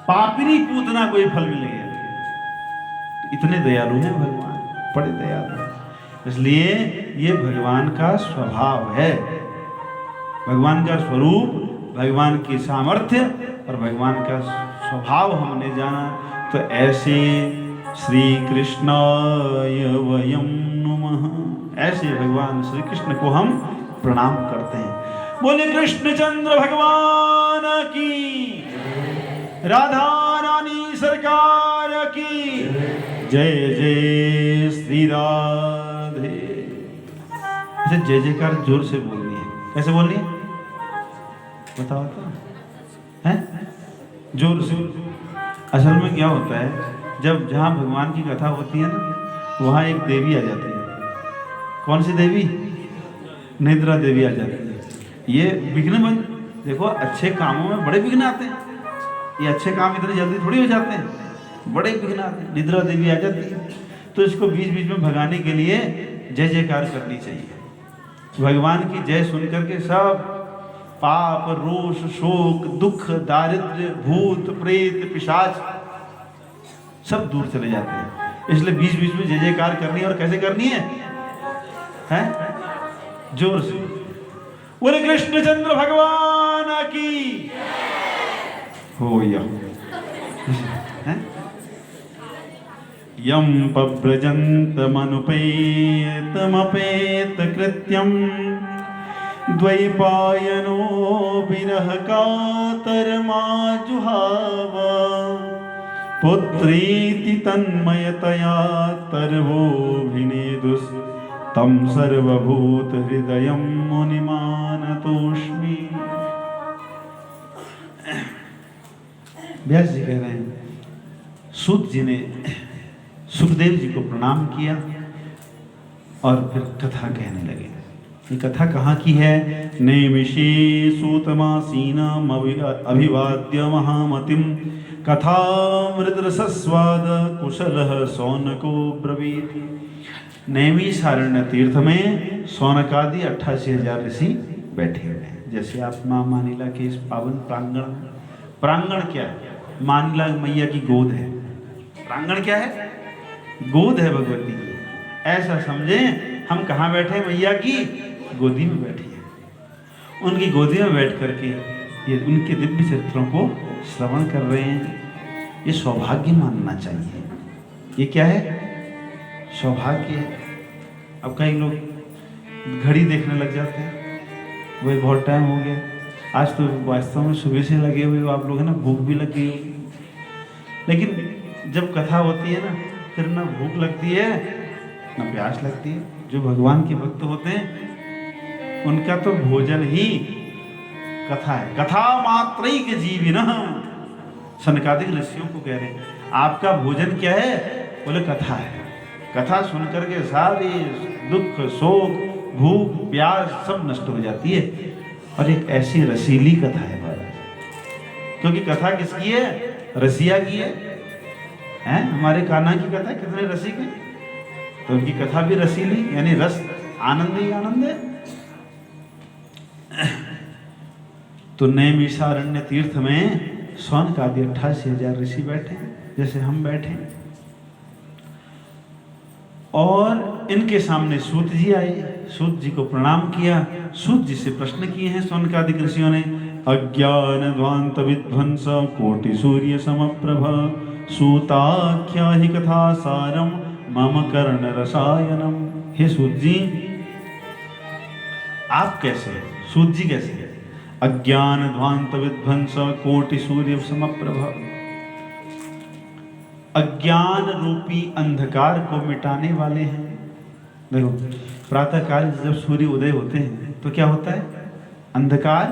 पापिनी पूतना को ये फल मिल गया। इतने दयालु हैं भगवान, बड़े दयालु हैं। इसलिए ये भगवान का स्वभाव है, भगवान का स्वरूप, भगवान की सामर्थ्य और भगवान का स्वभाव हमने जाना। तो ऐसे श्री कृष्णाय वयं नमः, ऐसे भगवान श्री कृष्ण को हम प्रणाम करते हैं। बोले कृष्णचंद्र भगवान की, राधा रानी सरकार की जय। जय श्री राधे। अच्छा, जय जयकार जोर से बोलनी है। कैसे बोलनी है बताओ तो, हैं? जोर से। असल में क्या होता है, जब जहाँ भगवान की कथा होती है ना, वहाँ एक देवी आ जाती है। कौन सी देवी? निद्रा देवी आ जाती है। ये विघ्न बन, देखो अच्छे कामों में बड़े विघ्न आते हैं, ये अच्छे काम इतने जल्दी थोड़ी हो जाते हैं, बड़े विघ्न आते हैं। निद्रा देवी आ जाती है, तो इसको बीच बीच में भगाने के लिए जय जयकार करनी चाहिए। भगवान की जय सुन करके सब पाप, रोष, शोक, दुख, दारिद्र्य, भूत प्रेत, पिशाच सब दूर चले जाते हैं। इसलिए बीच बीच में जय जयकार करनी है। और कैसे करनी है? हैं? जोर से। बोले कृष्णचंद्र भगवान की हो यम पव्रजन्तमनुपेतमपेत कृत्यं द्वैपायनो विरह कातरमाजुहाव पुत्रीति तन्मयतया तर्वोऽभिनेदुस् तं सर्वभूत हृदयं मुनिमानतोऽस्मि। व्यास जी कह रहे हैं, सूत जी ने सुखदेव जी को प्रणाम किया और फिर कथा कहने लगे। ये कथा कहाँ की है? नैमिषे सूतमासीनम् अभिवाद्य महामतिं कथामृतरसस्वाद कुशलः शौनको ब्रवीत। नैमिषारण्य तीर्थ में शौनकादि 88,000 ऋषि बैठे हुए हैं। जैसे आप माँ मानिला के इस पावन प्रांगण, प्रांगण क्या है? मानिला मैया की गोद है। प्रांगण क्या है? गोद है भगवती की। ऐसा समझें हम कहाँ बैठे? मैया की गोदी में बैठे हैं। उनकी गोदी में बैठ करके ये उनके दिव्य चरित्रों को श्रवण कर रहे हैं। ये सौभाग्य मानना चाहिए। ये क्या है? सौभाग्य है। अब कई लोग घड़ी देखने लग जाते हैं, वही बहुत टाइम हो गया। आज तो वास्तव में सुबह से लगे हुए हो आप लोग, है ना, भूख भी लग गई होगी। लेकिन जब कथा होती है ना, फिर ना भूख लगती है ना प्यास लगती है। जो भगवान के भक्त होते हैं उनका तो भोजन ही कथा है। कथा मात्रैक जीविनः, सनकादिक ऋषियों को कह रहे हैं आपका भोजन क्या है? बोले कथा है। कथा सुन करके सारी दुख, शोक, भूख, प्यास सब नष्ट हो जाती है। और एक ऐसी रसीली कथा है महाराज, क्योंकि कथा किसकी है? रसिया की है। हैं? हमारे कान्हा की कथा कितने रसिक है, तो उनकी कथा भी रसीली, यानी रस, आनंद ही आनंद है। तो नैमिषारण्य तीर्थ में शौनकादि 88,000 ऋषि बैठे हैं, जैसे हम बैठे हैं। और इनके सामने सूत जी आए, सूत जी को प्रणाम किया। सूत जी से प्रश्न किए हैं शौनकादिक ऋषियों ने। अज्ञान ध्वांत विध्वंस कोटि सूर्य समप्रभ सूताख्या ही कथा सारम मम कर्ण रसायनम। हे सूत जी, आप कैसे हैं? सूत जी कैसे हैं? अज्ञान ध्वांत विध्वंस कोटि सूर्य समप्रभ, अज्ञान रूपी अंधकार को मिटाने वाले हैं। देखो, प्रातः काल जब सूर्य उदय होते हैं तो क्या होता है? अंधकार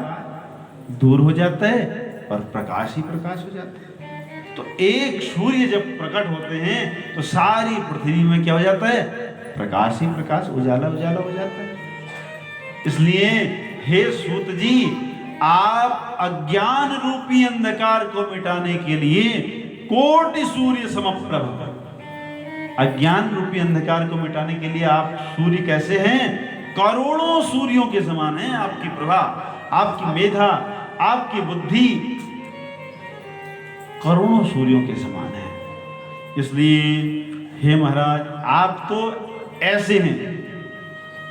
दूर हो जाता है और प्रकाश ही प्रकाश हो जाता है। तो एक सूर्य जब प्रकट होते हैं तो सारी पृथ्वी में क्या हो जाता है? प्रकाश ही प्रकाश, उजाला उजाला हो जाता है। इसलिए हे सूत जी, आप अज्ञान रूपी अंधकार को मिटाने के लिए कोटि सूर्य समप्रभ, अज्ञान रूपी अंधकार को मिटाने के लिए आप सूर्य कैसे हैं? करोड़ों सूर्यों के समान हैं। आपकी प्रभा, आपकी मेधा, आपकी बुद्धि करोड़ों सूर्यों के समान है। इसलिए हे महाराज, आप तो ऐसे हैं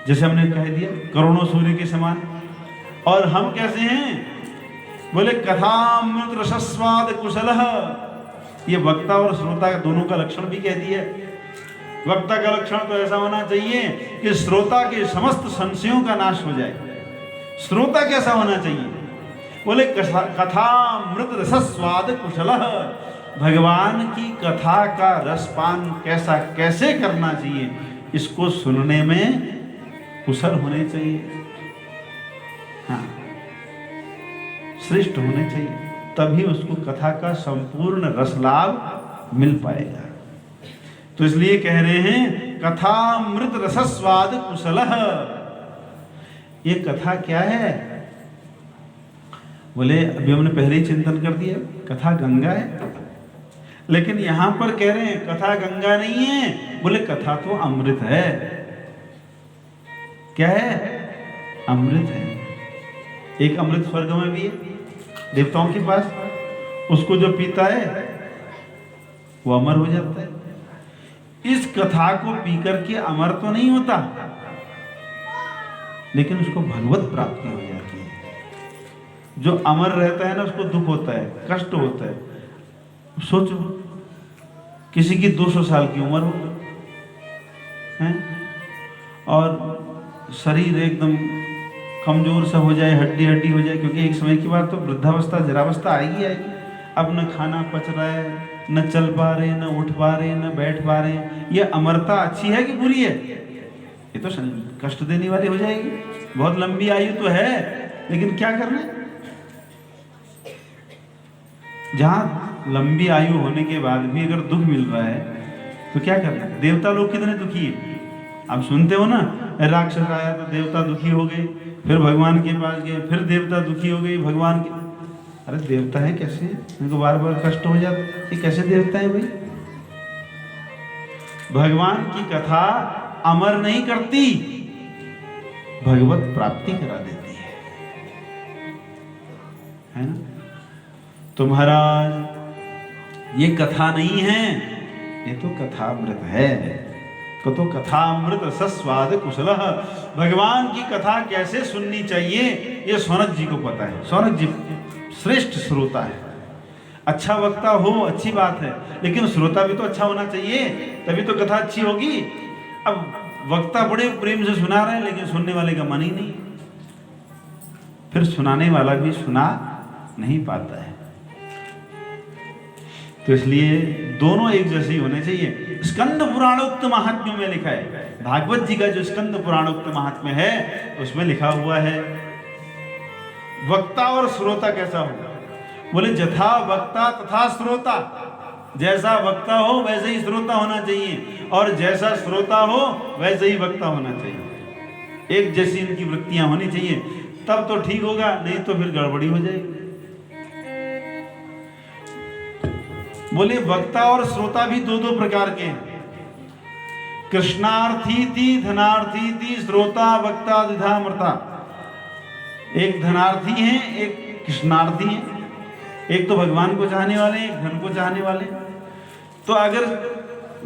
जैसे हमने कह दिया करोड़ों सूर्य के समान, और हम कैसे हैं? बोले कथामृत रसस्वाद कुशलः। ये वक्ता और श्रोता दोनों का लक्षण भी कह दिया। वक्ता का लक्षण तो ऐसा होना चाहिए कि श्रोता के समस्त संशयों का नाश हो जाए। श्रोता कैसा होना चाहिए? बोले कथामृत रसस्वाद कुशलः। भगवान की कथा का रसपान कैसे करना चाहिए, इसको सुनने में कुशल होने चाहिए। हाँ, श्रेष्ठ होने चाहिए, तभी उसको कथा का संपूर्ण रस लाभ मिल पाएगा। तो इसलिए कह रहे हैं कथामृत रसस्वाद कुशलः। ये कथा क्या है? बोले अभी हमने पहले ही चिंतन कर दिया, कथा गंगा है। लेकिन यहां पर कह रहे हैं कथा गंगा नहीं है, बोले कथा तो अमृत है। क्या है? अमृत है। एक अमृत स्वर्ग में भी है देवताओं के पास, उसको जो पीता है वो अमर हो जाता है। इस कथा को पीकर के अमर तो नहीं होता, लेकिन उसको भगवत प्राप्ति हो जाती है। जो अमर रहता है ना, उसको दुख होता है, कष्ट होता है। सोचो किसी की 200 साल की उम्र हो है और शरीर एकदम कमजोर सा हो जाए, हड्डी हड्डी हो जाए, क्योंकि एक समय के बाद तो वृद्धावस्था जरावस्था आएगी। अब न खाना पच रहा है, न चल पा रहे, न उठ पा रहे, न बैठ पा रहे। ये अमरता अच्छी है कि बुरी है? ये तो कष्ट देने वाली हो जाएगी। बहुत लंबी आयु तो है, लेकिन क्या करना है? जहां लंबी आयु होने के बाद भी अगर दुख मिल रहा है तो क्या करना है? देवता लोग कितने दुखी है, आप सुनते हो ना, राक्षस आया तो देवता दुखी हो गए, फिर भगवान के पास गए, फिर देवता दुखी हो गए भगवान के। अरे देवता है कैसे, उनको बार बार कष्ट हो जाता, ये कैसे देवता है भाई? भगवान की कथा अमर नहीं करती, भगवत प्राप्ति करा देती है ना? तो महाराज ये कथा नहीं है, ये तो कथामृत है। तो कथामृत सस्वाद कुशलः। भगवान की कथा कैसे सुननी चाहिए ये सौनक जी को पता है। सौनक जी श्रेष्ठ श्रोता है। अच्छा वक्ता हो अच्छी बात है, लेकिन श्रोता भी तो अच्छा होना चाहिए, तभी तो कथा अच्छी होगी। अब वक्ता बड़े प्रेम से सुना रहे हैं, लेकिन सुनने वाले का मन ही नहीं, फिर सुनाने वाला भी सुना नहीं पाता है। तो इसलिए दोनों एक जैसे ही होने चाहिए। स्कंद पुराणोक्त महात्म्य में लिखा है, भागवत जी का जो स्कंद पुराणोक्त महात्म्य है उसमें लिखा हुआ है वक्ता और श्रोता कैसा होगा। बोले जथा वक्ता तथा श्रोता, जैसा वक्ता हो वैसे ही श्रोता होना चाहिए, और जैसा श्रोता हो वैसे ही वक्ता होना चाहिए। एक जैसी इनकी वृत्तियां होनी चाहिए, तब तो ठीक होगा, नहीं तो फिर गड़बड़ी हो जाएगी। बोले वक्ता और श्रोता भी दो दो प्रकार के हैं। कृष्णार्थी थी, धनार्थी थी, श्रोता वक्ता द्विधामृता। एक धनार्थी हैं, एक कृष्णार्थी हैं। एक तो भगवान को चाहने वाले, एक धन को चाहने वाले। तो अगर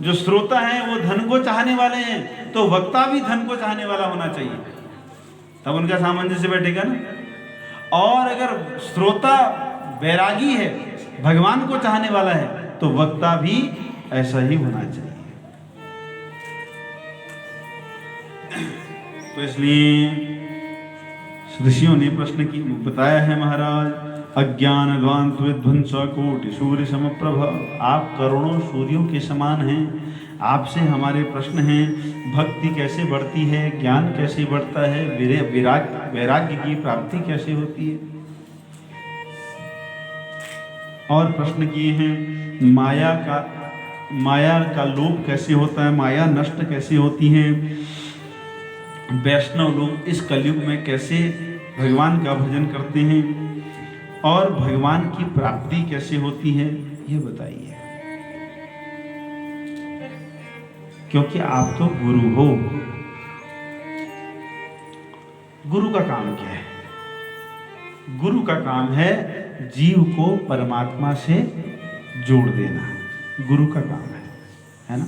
जो श्रोता हैं वो धन को चाहने वाले हैं, तो वक्ता भी धन को चाहने वाला होना चाहिए, तब उनका सामंजस्य बैठेगा ना। और अगर श्रोता बैरागी है, भगवान को चाहने वाला है, तो वक्ता भी ऐसा ही होना चाहिए। तो इसलिए ऋषियों ने प्रश्न की बताया है महाराज, अज्ञान गांत विध्वंस कोटि सूर्य समप्रभ। आप करोड़ों सूर्यों के समान हैं। आपसे हमारे प्रश्न हैं, भक्ति कैसे बढ़ती है, ज्ञान कैसे बढ़ता है, वैराग्य की प्राप्ति कैसे होती है। और प्रश्न किए हैं माया का लोभ कैसे होता है, माया नष्ट कैसे होती है, वैष्णव लोग इस कलयुग में कैसे भगवान का भजन करते हैं, और भगवान की प्राप्ति कैसे होती है, ये बताइए। क्योंकि आप तो गुरु हो। गुरु का काम क्या है? गुरु का काम है जीव को परमात्मा से जोड़ देना गुरु का काम है ना।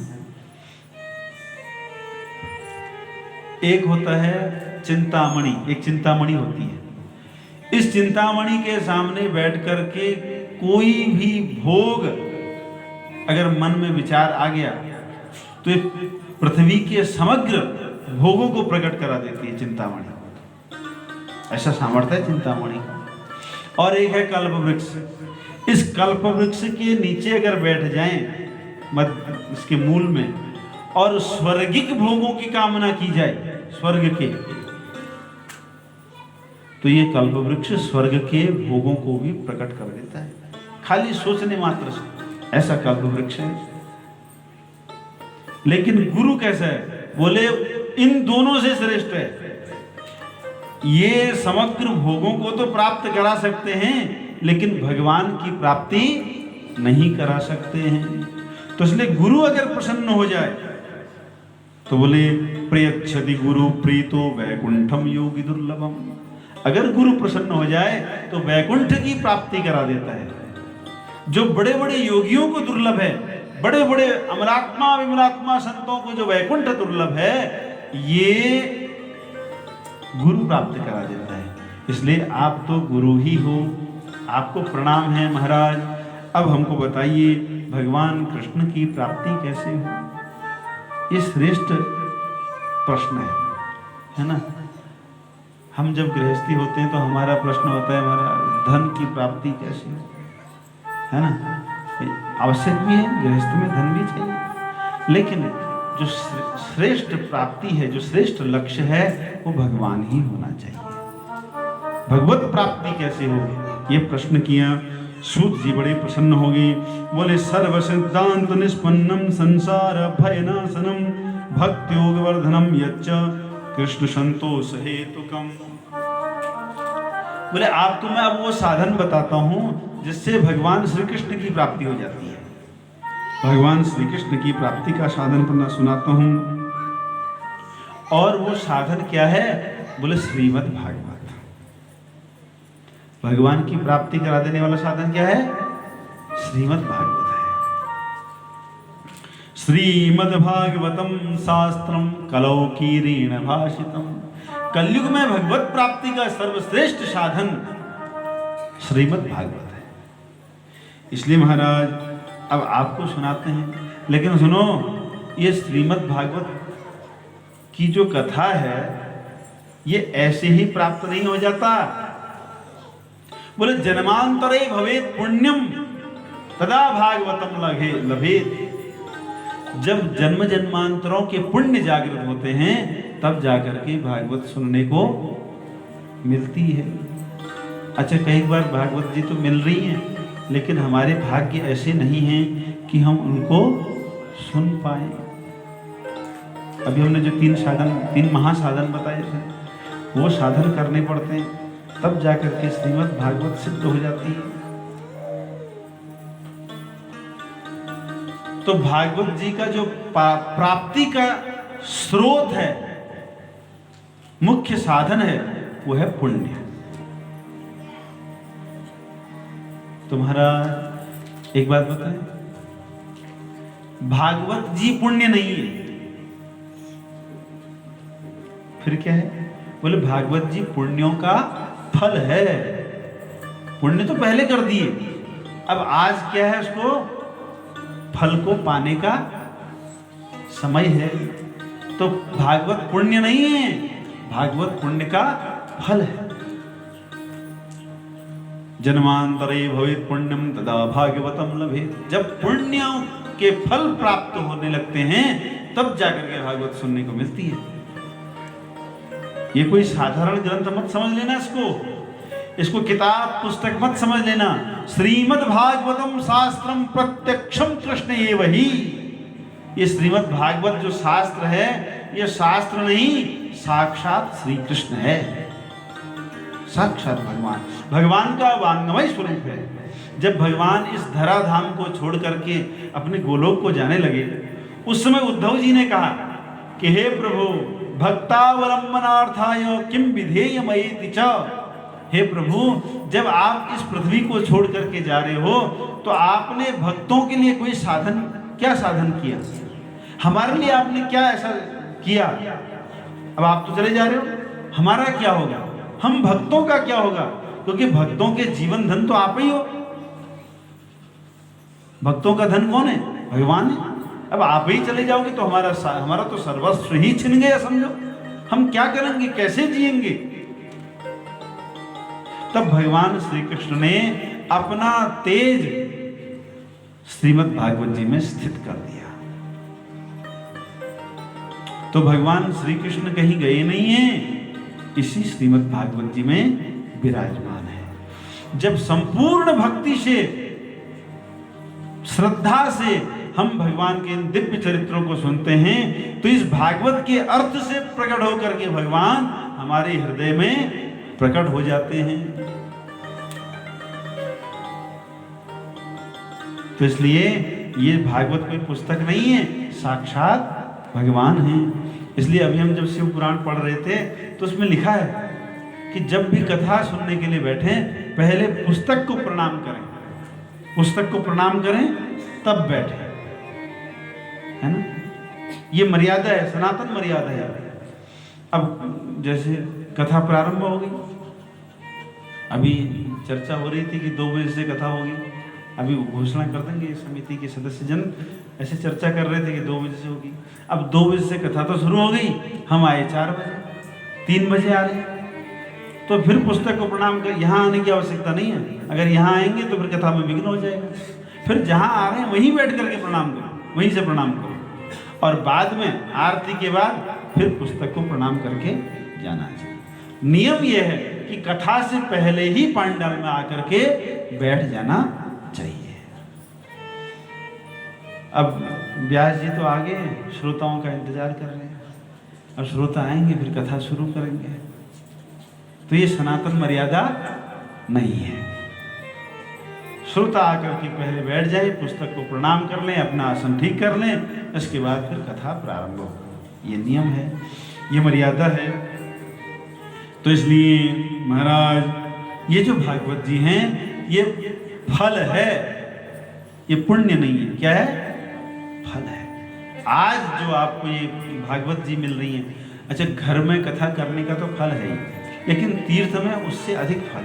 एक होता है चिंतामणि, एक चिंतामणि होती है। इस चिंतामणि के सामने बैठ करके कोई भी भोग अगर मन में विचार आ गया तो ये पृथ्वी के समग्र भोगों को प्रकट करा देती है चिंतामणि। ऐसा सामर्थ्य है चिंतामणि का। और एक है कल्प वृक्ष। इस कल्प वृक्ष के नीचे अगर बैठ जाएं इसके मूल में और स्वर्गिक भोगों की कामना की जाए, स्वर्ग के, तो ये कल्प वृक्ष स्वर्ग के भोगों को भी प्रकट कर देता है खाली सोचने मात्र से। ऐसा कल्प वृक्ष है। लेकिन गुरु कैसा है? बोले इन दोनों से श्रेष्ठ है। ये समग्र भोगों को तो प्राप्त करा सकते हैं लेकिन भगवान की प्राप्ति नहीं करा सकते हैं। तो इसलिए गुरु अगर प्रसन्न हो जाए तो बोले प्रयच्छति गुरु प्रीतो वैकुंठम योगी दुर्लभम। अगर गुरु प्रसन्न हो जाए तो वैकुंठ की प्राप्ति करा देता है। जो बड़े बड़े योगियों को दुर्लभ है, बड़े बड़े अमलात्मा विमलात्मा संतों को जो वैकुंठ दुर्लभ है, ये गुरु प्राप्त करा देता है। इसलिए आप तो गुरु ही हो, आपको प्रणाम है महाराज। अब हमको बताइए भगवान कृष्ण की प्राप्ति कैसे हो? ये श्रेष्ठ प्रश्न है ना। हम जब गृहस्थी होते हैं तो हमारा प्रश्न होता है हमारा धन की प्राप्ति कैसे हो, है ना। आवश्यक भी है, गृहस्थ में धन भी चाहिए, लेकिन जो श्रेष्ठ प्राप्ति है, जो श्रेष्ठ लक्ष्य है, वो भगवान ही होना चाहिए। भगवत प्राप्ति कैसे होगी, ये प्रश्न किया। सूत जी बड़े प्रसन्न हो गए। बोले सर्व सिद्धांत निष्पन्नम संसार भयनाशनम भक्ति योग वर्धनम यच्च कृष्ण संतोष हेतुकम। बोले आप तो मैं अब वो साधन बताता हूं जिससे भगवान श्री कृष्ण की प्राप्ति हो जाती है। भगवान श्री कृष्ण की प्राप्ति का साधन मैं सुनाता हूं। और वो साधन क्या है? बोले श्रीमद् भागवत। भगवान की प्राप्ति करा देने वाला साधन क्या है? श्रीमद् भागवत है। श्रीमद् भागवतम शास्त्रम कलौकीरेण भाषितम। कलयुग में भगवत प्राप्ति का सर्वश्रेष्ठ साधन श्रीमद् भागवत है। इसलिए महाराज अब आपको सुनाते हैं, लेकिन सुनो, ये श्रीमद् भागवत की जो कथा है ये ऐसे ही प्राप्त नहीं हो जाता। बोले जन्मांतरे भवेत पुण्यम तदा भागवतम लभेत। जब जन्म जन्मांतरों के पुण्य जागृत होते हैं तब जाकर के भागवत सुनने को मिलती है। अच्छा, कई बार भागवत जी तो मिल रही हैं, लेकिन हमारे भाग्य ऐसे नहीं हैं कि हम उनको सुन पाए। अभी हमने जो तीन महासाधन बताए थे, वो साधन करने पड़ते हैं, तब जाकर के श्रीमद् भागवत सिद्ध हो जाती है। तो भागवत जी का जो प्राप्ति का स्रोत है, मुख्य साधन है, वो है पुण्य। तुम्हारा एक बात बताएं, भागवत जी पुण्य नहीं है, फिर क्या है? बोले भागवत जी पुण्यों का फल है। पुण्य तो पहले कर दिए, अब आज क्या है? उसको फल को पाने का समय है। तो भागवत पुण्य नहीं है, भागवत पुण्य का फल है। जन्मांतरे भवेत् पुण्यम तदा भागवतम लभेत। जब पुण्यों के फल प्राप्त होने लगते हैं तब जाकर के भागवत सुनने को मिलती है। ये कोई साधारण ग्रंथ मत समझ लेना, इसको किताब पुस्तक मत समझ लेना। श्रीमद् भागवतम शास्त्रम प्रत्यक्षम कृष्ण एव ही। ये श्रीमद् भागवत जो शास्त्र है, ये शास्त्र नहीं, साक्षात श्री कृष्ण है, साक्षात भगवान का वांगमय स्वरूप है। जब भगवान इस धराधाम को छोड़ करके अपने गोलोक को जाने लगे, उस समय उद्धव जी ने कहा कि हे प्रभु, भक्तावलंबनार्थाय किम विधेयमयेति च। हे प्रभु, जब आप इस पृथ्वी को छोड़ करके जा रहे हो तो तो आपने भक्तों के लिए कोई साधन, क्या साधन किया? हमारे लिए आपने क्या ऐसा किया? अब आप तो चले जा रहे हो, हमारा क्या होगा? हम भक्तों का क्या होगा? क्योंकि भक्तों के जीवन धन तो आप ही हो। भक्तों का धन कौन है? भगवान है। अब आप ही चले जाओगे तो हमारा तो सर्वस्व ही छिन गया समझो। हम क्या करेंगे, कैसे जिएंगे? तब भगवान श्री कृष्ण ने अपना तेज श्रीमद् भागवत जी में स्थित कर दिया। तो भगवान श्री कृष्ण कहीं गए नहीं हैं, इसी श्रीमद् भागवत जी में विराजमान है। जब संपूर्ण भक्ति से, श्रद्धा से हम भगवान के इन दिव्य चरित्रों को सुनते हैं, तो इस भागवत के अर्थ से प्रकट होकर के भगवान हमारे हृदय में प्रकट हो जाते हैं। तो इसलिए ये भागवत कोई पुस्तक नहीं है, साक्षात भगवान हैं। इसलिए अभी हम जब शिव पुराण पढ़ रहे थे तो उसमें लिखा है कि जब भी कथा सुनने के लिए बैठे पहले पुस्तक को प्रणाम करें, पुस्तक को प्रणाम करें तब बैठे, है ना? ये मर्यादा है, सनातन मर्यादा है। अब जैसे कथा प्रारंभ हो गई, अभी चर्चा हो रही थी कि 2 बजे से कथा होगी, अभी घोषणा कर देंगे। समिति के सदस्य जन ऐसे चर्चा कर रहे थे कि 2 बजे से होगी। अब 2 बजे से कथा तो शुरू हो गई, हम आए 4 बजे, 3 बजे आ रहे, तो फिर पुस्तक को प्रणाम कर, यहाँ आने की आवश्यकता नहीं है। अगर यहाँ आएंगे तो फिर कथा में विघ्न हो जाएगा। फिर जहाँ आ रहे हैं वहीं बैठ करके प्रणाम करो, वहीं से प्रणाम करो, और बाद में आरती के बाद फिर पुस्तक को प्रणाम करके जाना चाहिए। नियम यह है कि कथा से पहले ही पांडाल में आकर के बैठ जाना चाहिए। अब व्यास जी तो आगे श्रोताओं का इंतजार कर रहे हैं, अब श्रोता आएंगे फिर कथा शुरू करेंगे। तो ये सनातन मर्यादा नहीं है। श्रोता आकर के पहले बैठ जाए, पुस्तक को प्रणाम कर लें, अपना आसन ठीक कर लें, इसके बाद फिर कथा प्रारंभ हो। ये नियम है, ये मर्यादा है। तो इसलिए महाराज ये जो भागवत जी हैं ये फल है, ये पुण्य नहीं है। क्या है? फल है। आज जो आपको ये भागवत जी मिल रही है, अच्छा घर में कथा करने का तो फल है ही, लेकिन तीर्थ में उससे अधिक फल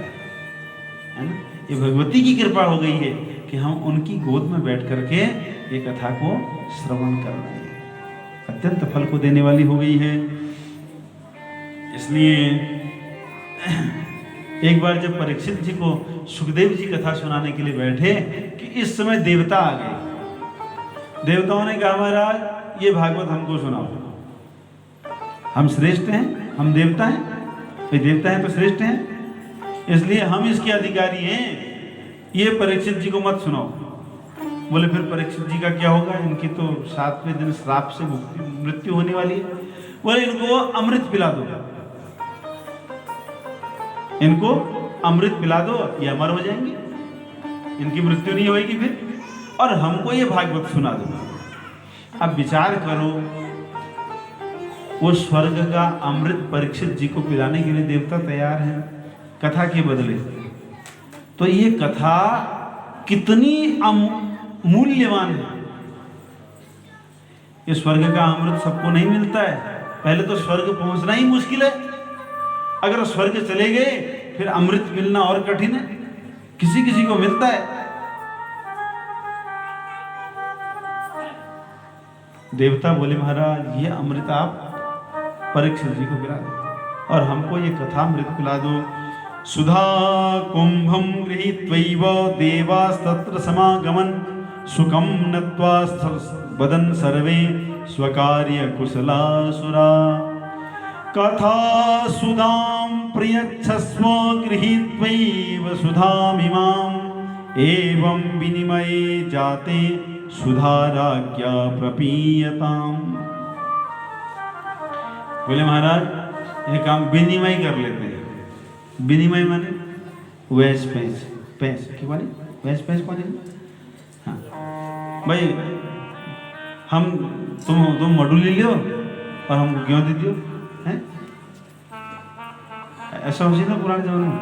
है ना? ये भगवती की कृपा हो गई है कि हम उनकी गोद में बैठ करके ये कथा को श्रवण कर रहे हैं, अत्यंत फल को देने वाली हो गई है। इसलिए एक बार जब परीक्षित जी को सुखदेव जी कथा सुनाने के लिए बैठे कि इस समय देवता आ गए। देवताओं ने कहा महाराज ये भागवत हमको सुनाओ, हम श्रेष्ठ हैं, हम देवता हैं, ये देवता हैं तो श्रेष्ठ हैं, इसलिए हम इसके अधिकारी हैं, ये परीक्षित जी को मत सुनाओ। बोले फिर परीक्षित जी का क्या होगा? इनकी तो 7वें दिन श्राप से मृत्यु होने वाली है। बोले इनको अमृत पिला दो, इनको अमृत पिला दो, ये अमर हो जाएंगे, इनकी मृत्यु नहीं होगी फिर, और हमको ये भागवत सुना दो। अब विचार करो, वो स्वर्ग का अमृत परीक्षित जी को पिलाने के लिए देवता तैयार हैं कथा के बदले। तो ये कथा कितनी मूल्यवान है। ये स्वर्ग का अमृत सबको नहीं मिलता है, पहले तो स्वर्ग पहुंचना ही मुश्किल है, अगर स्वर्ग चले गए फिर अमृत मिलना और कठिन है, किसी किसी को मिलता है। देवता बोले महाराज ये अमृत आप परीक्षित जी को पिला दो और हमको ये कथा अमृत पिला दो। सुधा कुंभम गृहीत्वैव देवास्तत्र समागमन सुखम नत्वा वदन् सर्वे स्वकार्य कुशलासुरा कथा सुधाम प्रियच्छस्व गृहीत्वैव सुधामिमाम् एवं विनिमये जाते सुधाराज्ञा प्रपीयताम्। बोले महाराज ये काम विनिमय कर लेते हैं। विनिमय माने वैस पैस, पैस क्यों माने वैस पैस कौन है? हाँ भाई हम तुम मडू ले लो और हमको क्यों दे दियो हैं? ऐसा हो ना पुराने जमाने में,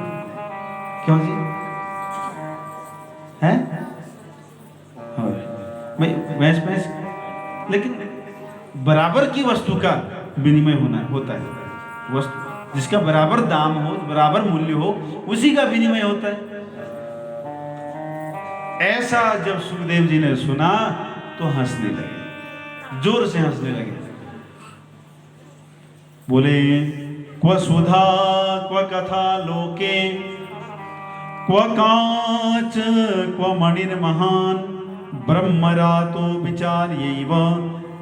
क्यों जी है? भैंस भैंस, लेकिन बराबर की वस्तु का विनिमय होता है। वस्तु जिसका बराबर दाम हो, बराबर मूल्य हो, उसी का विनिमय होता है। ऐसा जब सुखदेव जी ने सुना तो हंसने लगे, जोर से हंसने लगे। बोले क्व सुधा क्व कथा लोके क्व कांच क्व मणिर्महान ब्रह्मरातो विचार्यैव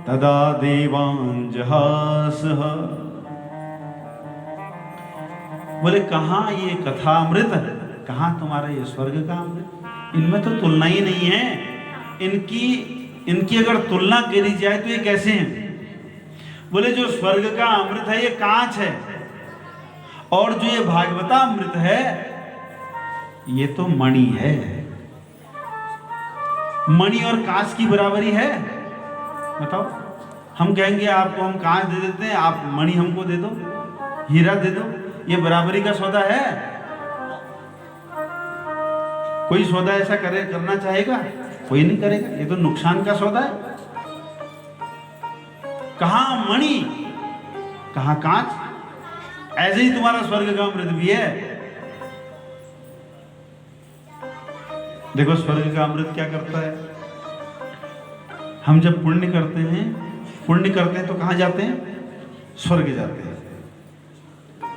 तदा देवांजहासः। बोले कहाँ ये कथा अमृत, कहाँ तुम्हारा ये स्वर्ग का अमृत, इनमें तो तुलना ही नहीं है। इनकी अगर तुलना करी जाए तो ये कैसे हैं? बोले जो स्वर्ग का अमृत है ये कांच है, और जो ये भागवता अमृत है ये तो मणि है। मणि और कांच की बराबरी है? बताओ। हम कहेंगे आपको हम कांच दे देते हैं, आप मणि हमको दे दो, हीरा दे दो, ये बराबरी का सौदा है? कोई सौदा ऐसा करना चाहेगा? कोई नहीं करेगा। ये तो नुकसान का सौदा है। कहां मणि, कहां कांच। ऐसे ही तुम्हारा स्वर्ग का अमृत भी है। देखो स्वर्ग का अमृत क्या करता है। हम जब पुण्य करते हैं तो कहां जाते हैं? स्वर्ग जाते हैं।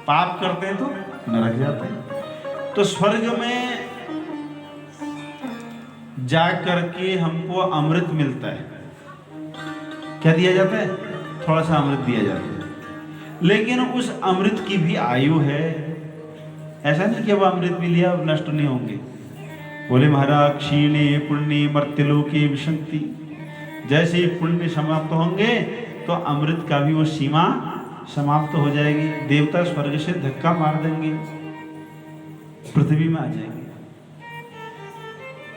पाप करते हैं तो नरक जाते हैं। तो स्वर्ग में जा करके हमको अमृत मिलता है। क्या दिया जाता है? थोड़ा सा अमृत दिया जाता है। लेकिन उस अमृत की भी आयु है। ऐसा नहीं कि अब अमृत भी लिया अब नष्ट नहीं होंगे। बोले महाराज क्षीणे पुण्य मर्त्यलोके विशंति, जैसे ही पुण्य समाप्त होंगे तो अमृत का भी वो सीमा समाप्त हो जाएगी। देवता स्वर्ग से धक्का मार देंगे, पृथ्वी में आ जाएंगे।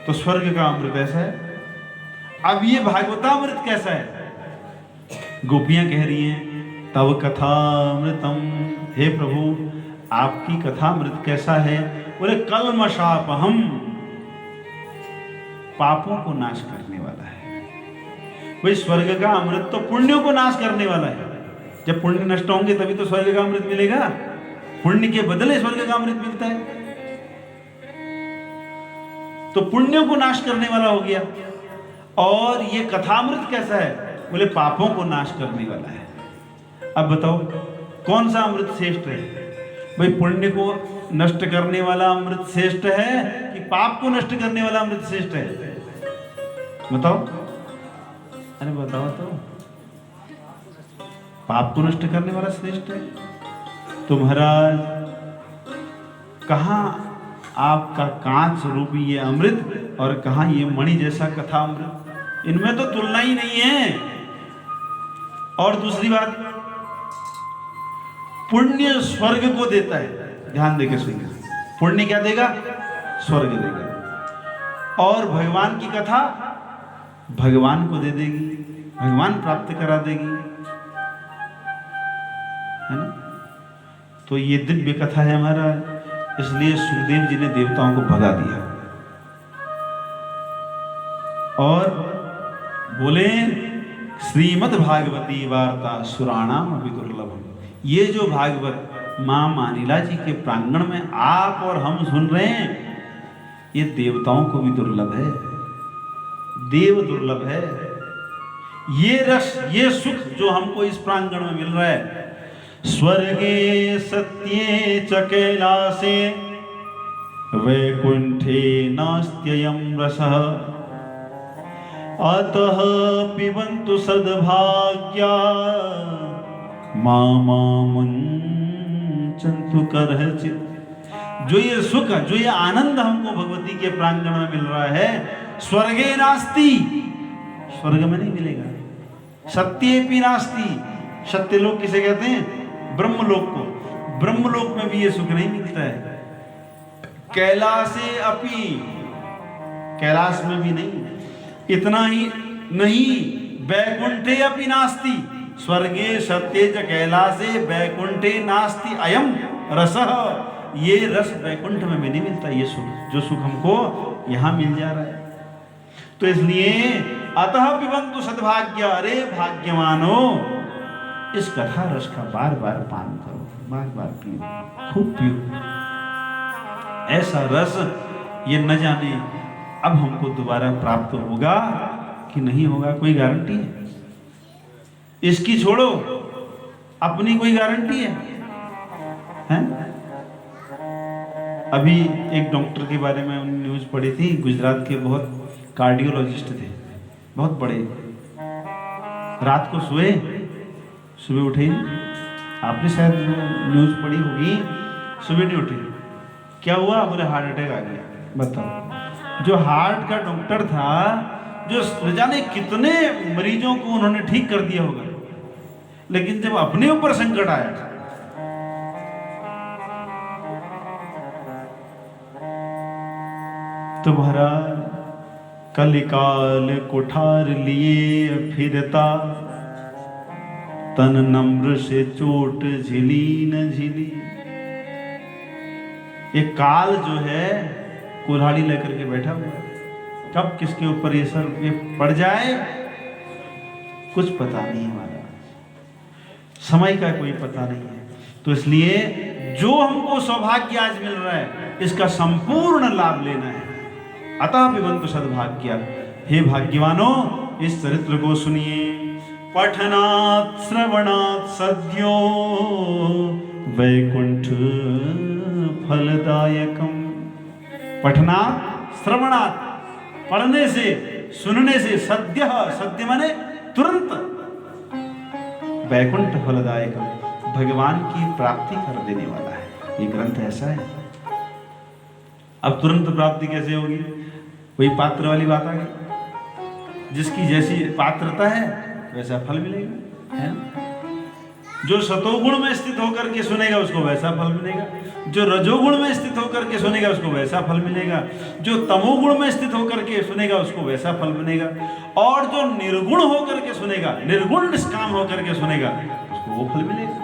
तो स्वर्ग का अमृत ऐसा है। अब ये भागवतामृत कैसा है? गोपियां कह रही हैं तव कथा अमृतम, हे प्रभु आपकी कथा अमृत कैसा है? बोले कल्मषापहम, पापों को नाश करने वाला है। वही स्वर्ग का अमृत तो पुण्यों को नाश करने वाला है। जब पुण्य नष्ट होंगे तभी तो स्वर्ग का अमृत मिलेगा। पुण्य के बदले स्वर्ग का अमृत मिलता है। तो पुण्यों को नाश करने वाला हो गया। और ये कथामृत कैसा है? बोले पापों को नाश करने वाला है। अब बताओ कौन सा अमृत श्रेष्ठ है? भाई पुण्य को नष्ट करने वाला अमृत श्रेष्ठ है कि पाप को नष्ट करने वाला अमृत श्रेष्ठ है? बताओ। अरे बताओ तो। पाप को नष्ट करने वाला श्रेष्ठ है। तो महाराज कहां आपका कांच रूपी ये अमृत और कहां ये मणि जैसा कथा अमृत, इनमें तो तुलना ही नहीं है। और दूसरी बात, पुण्य स्वर्ग को देता है। ध्यान देके सुनिए, पुण्य क्या देगा? स्वर्ग देगा। और भगवान की कथा भगवान को दे देगी, भगवान प्राप्त करा देगी, है ना। तो ये दिव्य कथा है हमारा, इसलिए सुखदेव जी ने देवताओं को भगा दिया और बोले श्रीमद् भागवती वार्ता सुराणाम अभी दुर्लभम। ये जो भागवत मां मानिला जी के प्रांगण में आप और हम सुन रहे हैं, ये देवताओं को भी दुर्लभ है, देव दुर्लभ है। ये रस, ये सुख जो हमको इस प्रांगण में मिल रहा है, स्वर्गे सत्ये च कैलासे वैकुंठे नास्त्ययं रसः अतः पिबन्तु सद्भाग्या मामुञ्चन्तु करचित्। जो ये सुख, जो ये आनंद हमको भगवती के प्रांगण में मिल रहा है, स्वर्गे नास्ति, स्वर्ग में नहीं मिलेगा। सत्येपि नास्ति, सत्यलोक किसे कहते हैं? ब्रह्मलोक को। ब्रह्मलोक में भी ये सुख नहीं मिलता है। कैलासे अपि, कैलाश में भी नहीं। इतना ही नहीं, वैकुंठे अपि नास्ति, स्वर्गे सत्ये च कैलासे वैकुंठे नास्ति अयम रसः। ये रस वैकुंठ में भी नहीं मिलता। ये सुख, जो सुख हमको यहां मिल जा रहा है। तो इसलिए अतः पिबन्तु सद्भाग्य, अरे भाग्यवानो इस कथा रस का बार बार पान करो, बार बार पियो, खूब पियो। ऐसा रस ये न जाने अब हमको दोबारा प्राप्त होगा कि नहीं होगा, कोई गारंटी है? इसकी छोड़ो, अपनी कोई गारंटी है? अभी एक डॉक्टर के बारे में न्यूज़ पढ़ी थी, गुजरात के बहुत कार्डियोलॉजिस्ट थे, बहुत बड़े। रात को सोए, सुबह उठे, आपने शायद न्यूज़ पढ़ी होगी, सुबह नहीं उठे, क्या हुआ? बोले हार्ट अटैक आ गया। बताओ, जो हार्ट का डॉक्टर था, जो न जाने कितने मरीजों को उन्होंने ठीक कर दिया होगा, लेकिन जब अपने ऊपर संकट आया तुम्हारा कलिकाल कुठार लिए फिरता, तन नम्र से चोट झिली न झिली। ये काल जो है कुल्हाड़ी लेकर के बैठा हुआ है, कब किसके ऊपर ये सर ये पड़ जाए कुछ पता नहीं है हमारा, समय का कोई पता नहीं है। तो इसलिए जो हमको सौभाग्य आज मिल रहा है, इसका संपूर्ण लाभ लेना है। अतः पिबन्तु सद्भाग्य, हे भाग्यवानों इस चरित्र को सुनिए। पठनात् श्रवणात् सद्यो वैकुंठ फलदायकम। पठनात् श्रवणात्, पढ़ने से सुनने से, सद्य, सद्य माने तुरंत, वैकुंठ फलदायकम, भगवान की प्राप्ति कर देने वाला है। ये ग्रंथ ऐसा है। अब तुरंत प्राप्ति कैसे होगी? वही पात्र वाली बात आ गई, जिसकी जैसी पात्रता है वैसा फल मिलेगा, है? जो सतोगुण में स्थित होकर के सुनेगा उसको वैसा फल मिलेगा, जो रजोगुण में स्थित होकर के सुनेगा उसको वैसा फल मिलेगा, जो तमोगुण में स्थित होकर के सुनेगा उसको वैसा फल मिलेगा, और जो निर्गुण होकर के सुनेगा, निर्गुण निष्काम होकर के सुनेगा, उसको वो फल मिलेगा।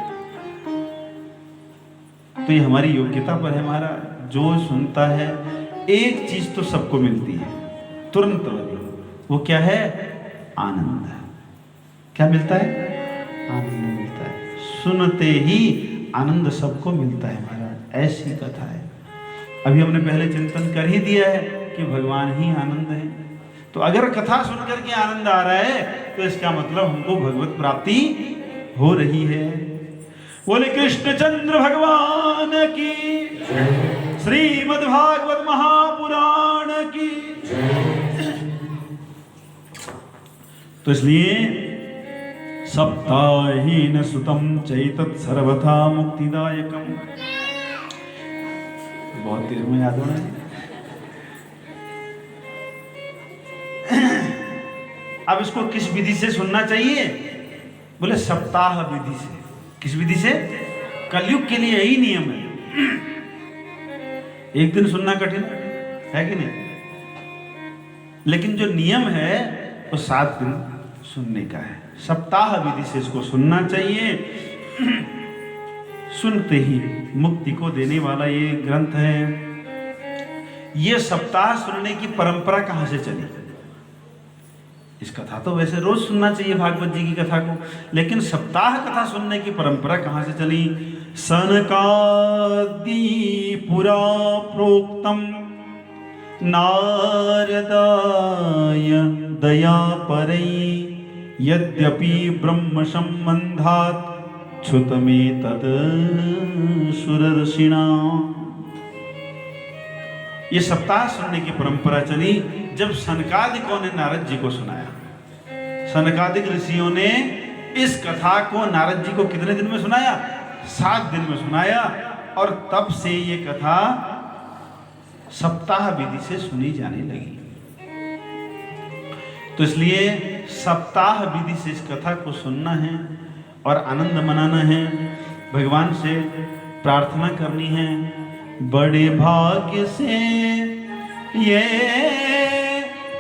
तो ये हमारी योग्यता पर है महाराज। जो सुनता है, एक चीज तो सबको मिलती है तुरंत वाली, वो क्या है? आनंद। क्या मिलता है? आनंद मिलता है। सुनते ही आनंद सबको मिलता है महाराज, ऐसी कथा है। अभी हमने पहले चिंतन कर ही दिया है कि भगवान ही आनंद है। तो अगर कथा सुनकर के आनंद आ रहा है तो इसका मतलब हमको भगवत प्राप्ति हो रही है। बोले कृष्णचंद्र भगवान की, श्रीमद् भागवत महापुराण की। तो इसलिए सप्ताहीन सुतम चैतत सर्वथा मुक्तिदायकम, बहुत देर में याद होना है। अब इसको किस विधि से सुनना चाहिए? बोले सप्ताह विधि से। किस विधि से? कलयुग के लिए यही नियम है। एक दिन सुनना कठिन है कि नहीं, लेकिन जो नियम है वो 7 दिन सुनने का है। सप्ताह विधि से इसको सुनना चाहिए। सुनते ही मुक्ति को देने वाला ये ग्रंथ है। ये सप्ताह सुनने की परंपरा कहां से चली? इस कथा तो वैसे रोज सुनना चाहिए भागवत जी की कथा को, लेकिन सप्ताह कथा सुनने की परंपरा कहां से चली? सनकादि पुरा प्रोक्तम नारदाय दया परई यद्यपि ब्रह्म संबंधात् च्युतमेतत् सुरर्षिणा। ये सप्ताह सुनने की परंपरा चली जब सनकादिकों ने नारद जी को सुनाया। सनकादिक ऋषियों ने इस कथा को नारद जी को कितने दिन में सुनाया? 7 दिन में सुनाया, और तब से ये कथा सप्ताह विधि से सुनी जाने लगी। तो इसलिए सप्ताह विधि से इस कथा को सुनना है और आनंद मनाना है, भगवान से प्रार्थना करनी है। बड़े भाग्य से ये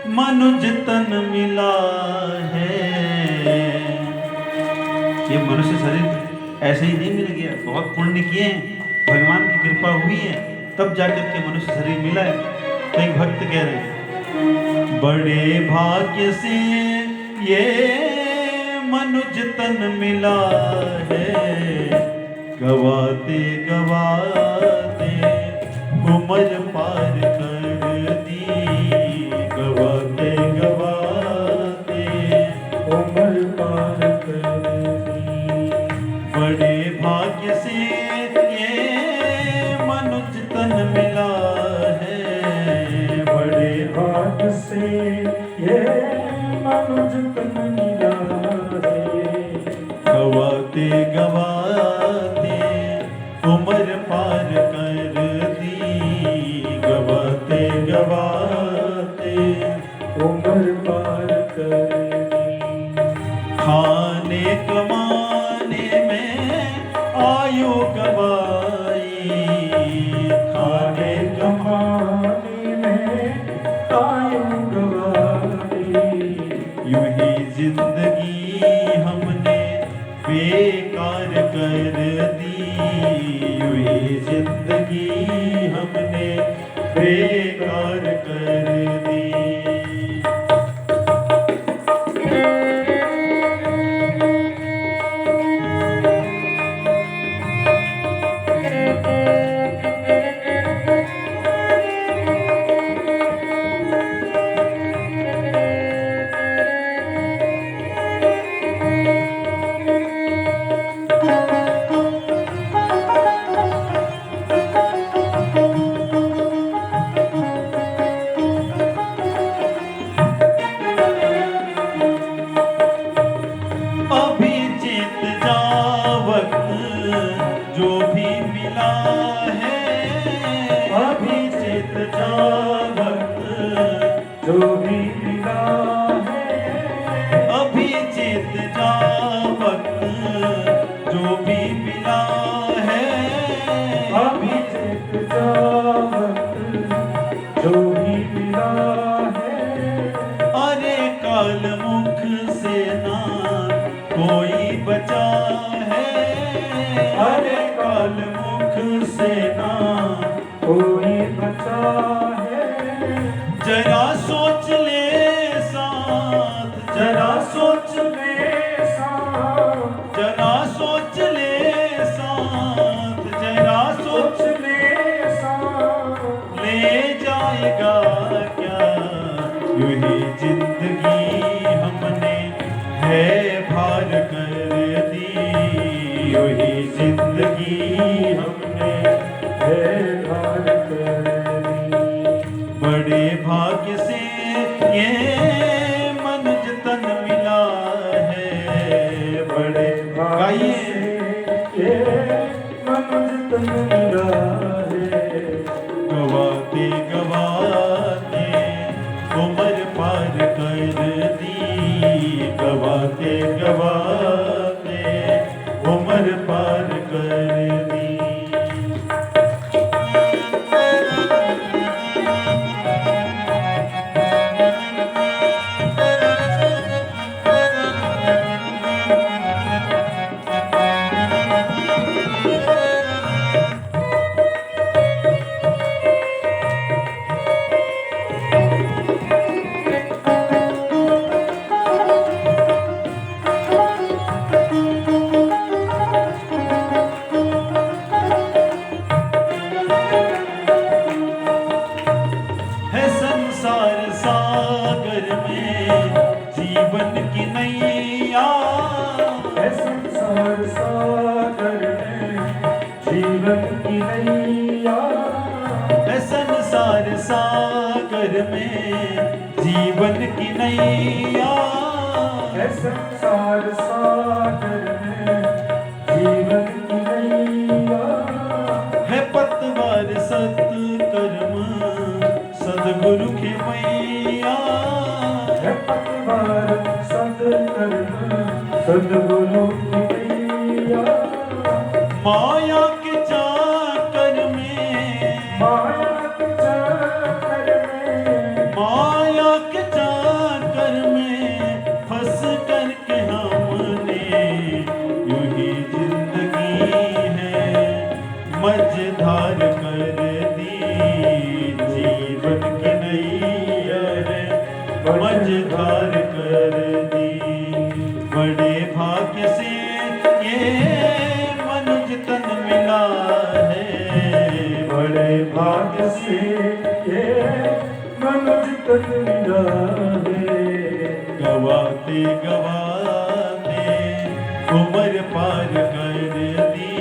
मनुज तन मिला है। ये मनुष्य शरीर ऐसे ही नहीं मिल गया, बहुत पुण्य किए हैं, भगवान की कृपा हुई है, तब जाकर के मनुष्य शरीर मिला है। तो एक भक्त कह रहे हैं बड़े भाग्य से ये मनुज तन मिला है, गवाते गवाते उम्र पार कर दी, गवाते गवाते उम्र पार कर दी। बड़े भाग्य से ये मनुज तन मिला है, बड़े भाग्य से ये मनुज तन मिला है, गवाते गवाते उम्र पार कर दी, गवाते गवाते उम्र पार कर दी। खाने कमाने में आयु गवाई, खाने कमाने में आयु गवाई, यूं ही जिंदगी हमने बेकार कर दी, यूं ही जिंदगी हमने बेकार कर दी। जो भी मिला है, अभी चेत जा वक्त जो भी मिला है, अभी चेत जा वक्त जो भी मिला है, अभी चेत जा वक्त जो भी मिला है। अरे काल मुख से ना कोई बचा है, अरे काल मुख से ना कोई बचा है। जरा सोच ले साथ, जरा सोच ले साथ, जरा सोच ले साथ, जरा सोच ले साथ, ले जाएगा क्या यूं ही जिंदगी हमने है भार कर दी, यूं ही जिंदगी हमने है भार कर दी। बड़े भाग्य से ये मनुज तन मिला है, बड़े भाग्य से ये मनुज तन मिला है, गवाते गवाते उम्र पार कर दी, गवाते गवाते उम्र पार कर दी। संसार सागर में जीवन की नैया, है संसार सागर में जीवन की नैया, है संसार सागर में जीवन की नैया, है संसार सागर में जीवन की नैया। है पतवार सत्कर्म सदगुरु के मैया, है पतवार सत्कर्म सदगुरु की मैया। माया के चाकर में, माया के चाकर में, माया के चाकर में फंस करके हमने यूं ही जिंदगी है मझधार कर दी, जीवन की नैया समझदार कर दी। बड़े भाग्य से ये मनुज तन मिला है, बड़े भाग्य से ये मनुज तन मिला है। गवाते गवाते उम्र पार कर दी,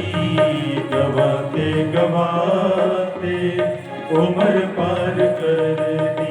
गवाते गवाते उम्र पार कर दी।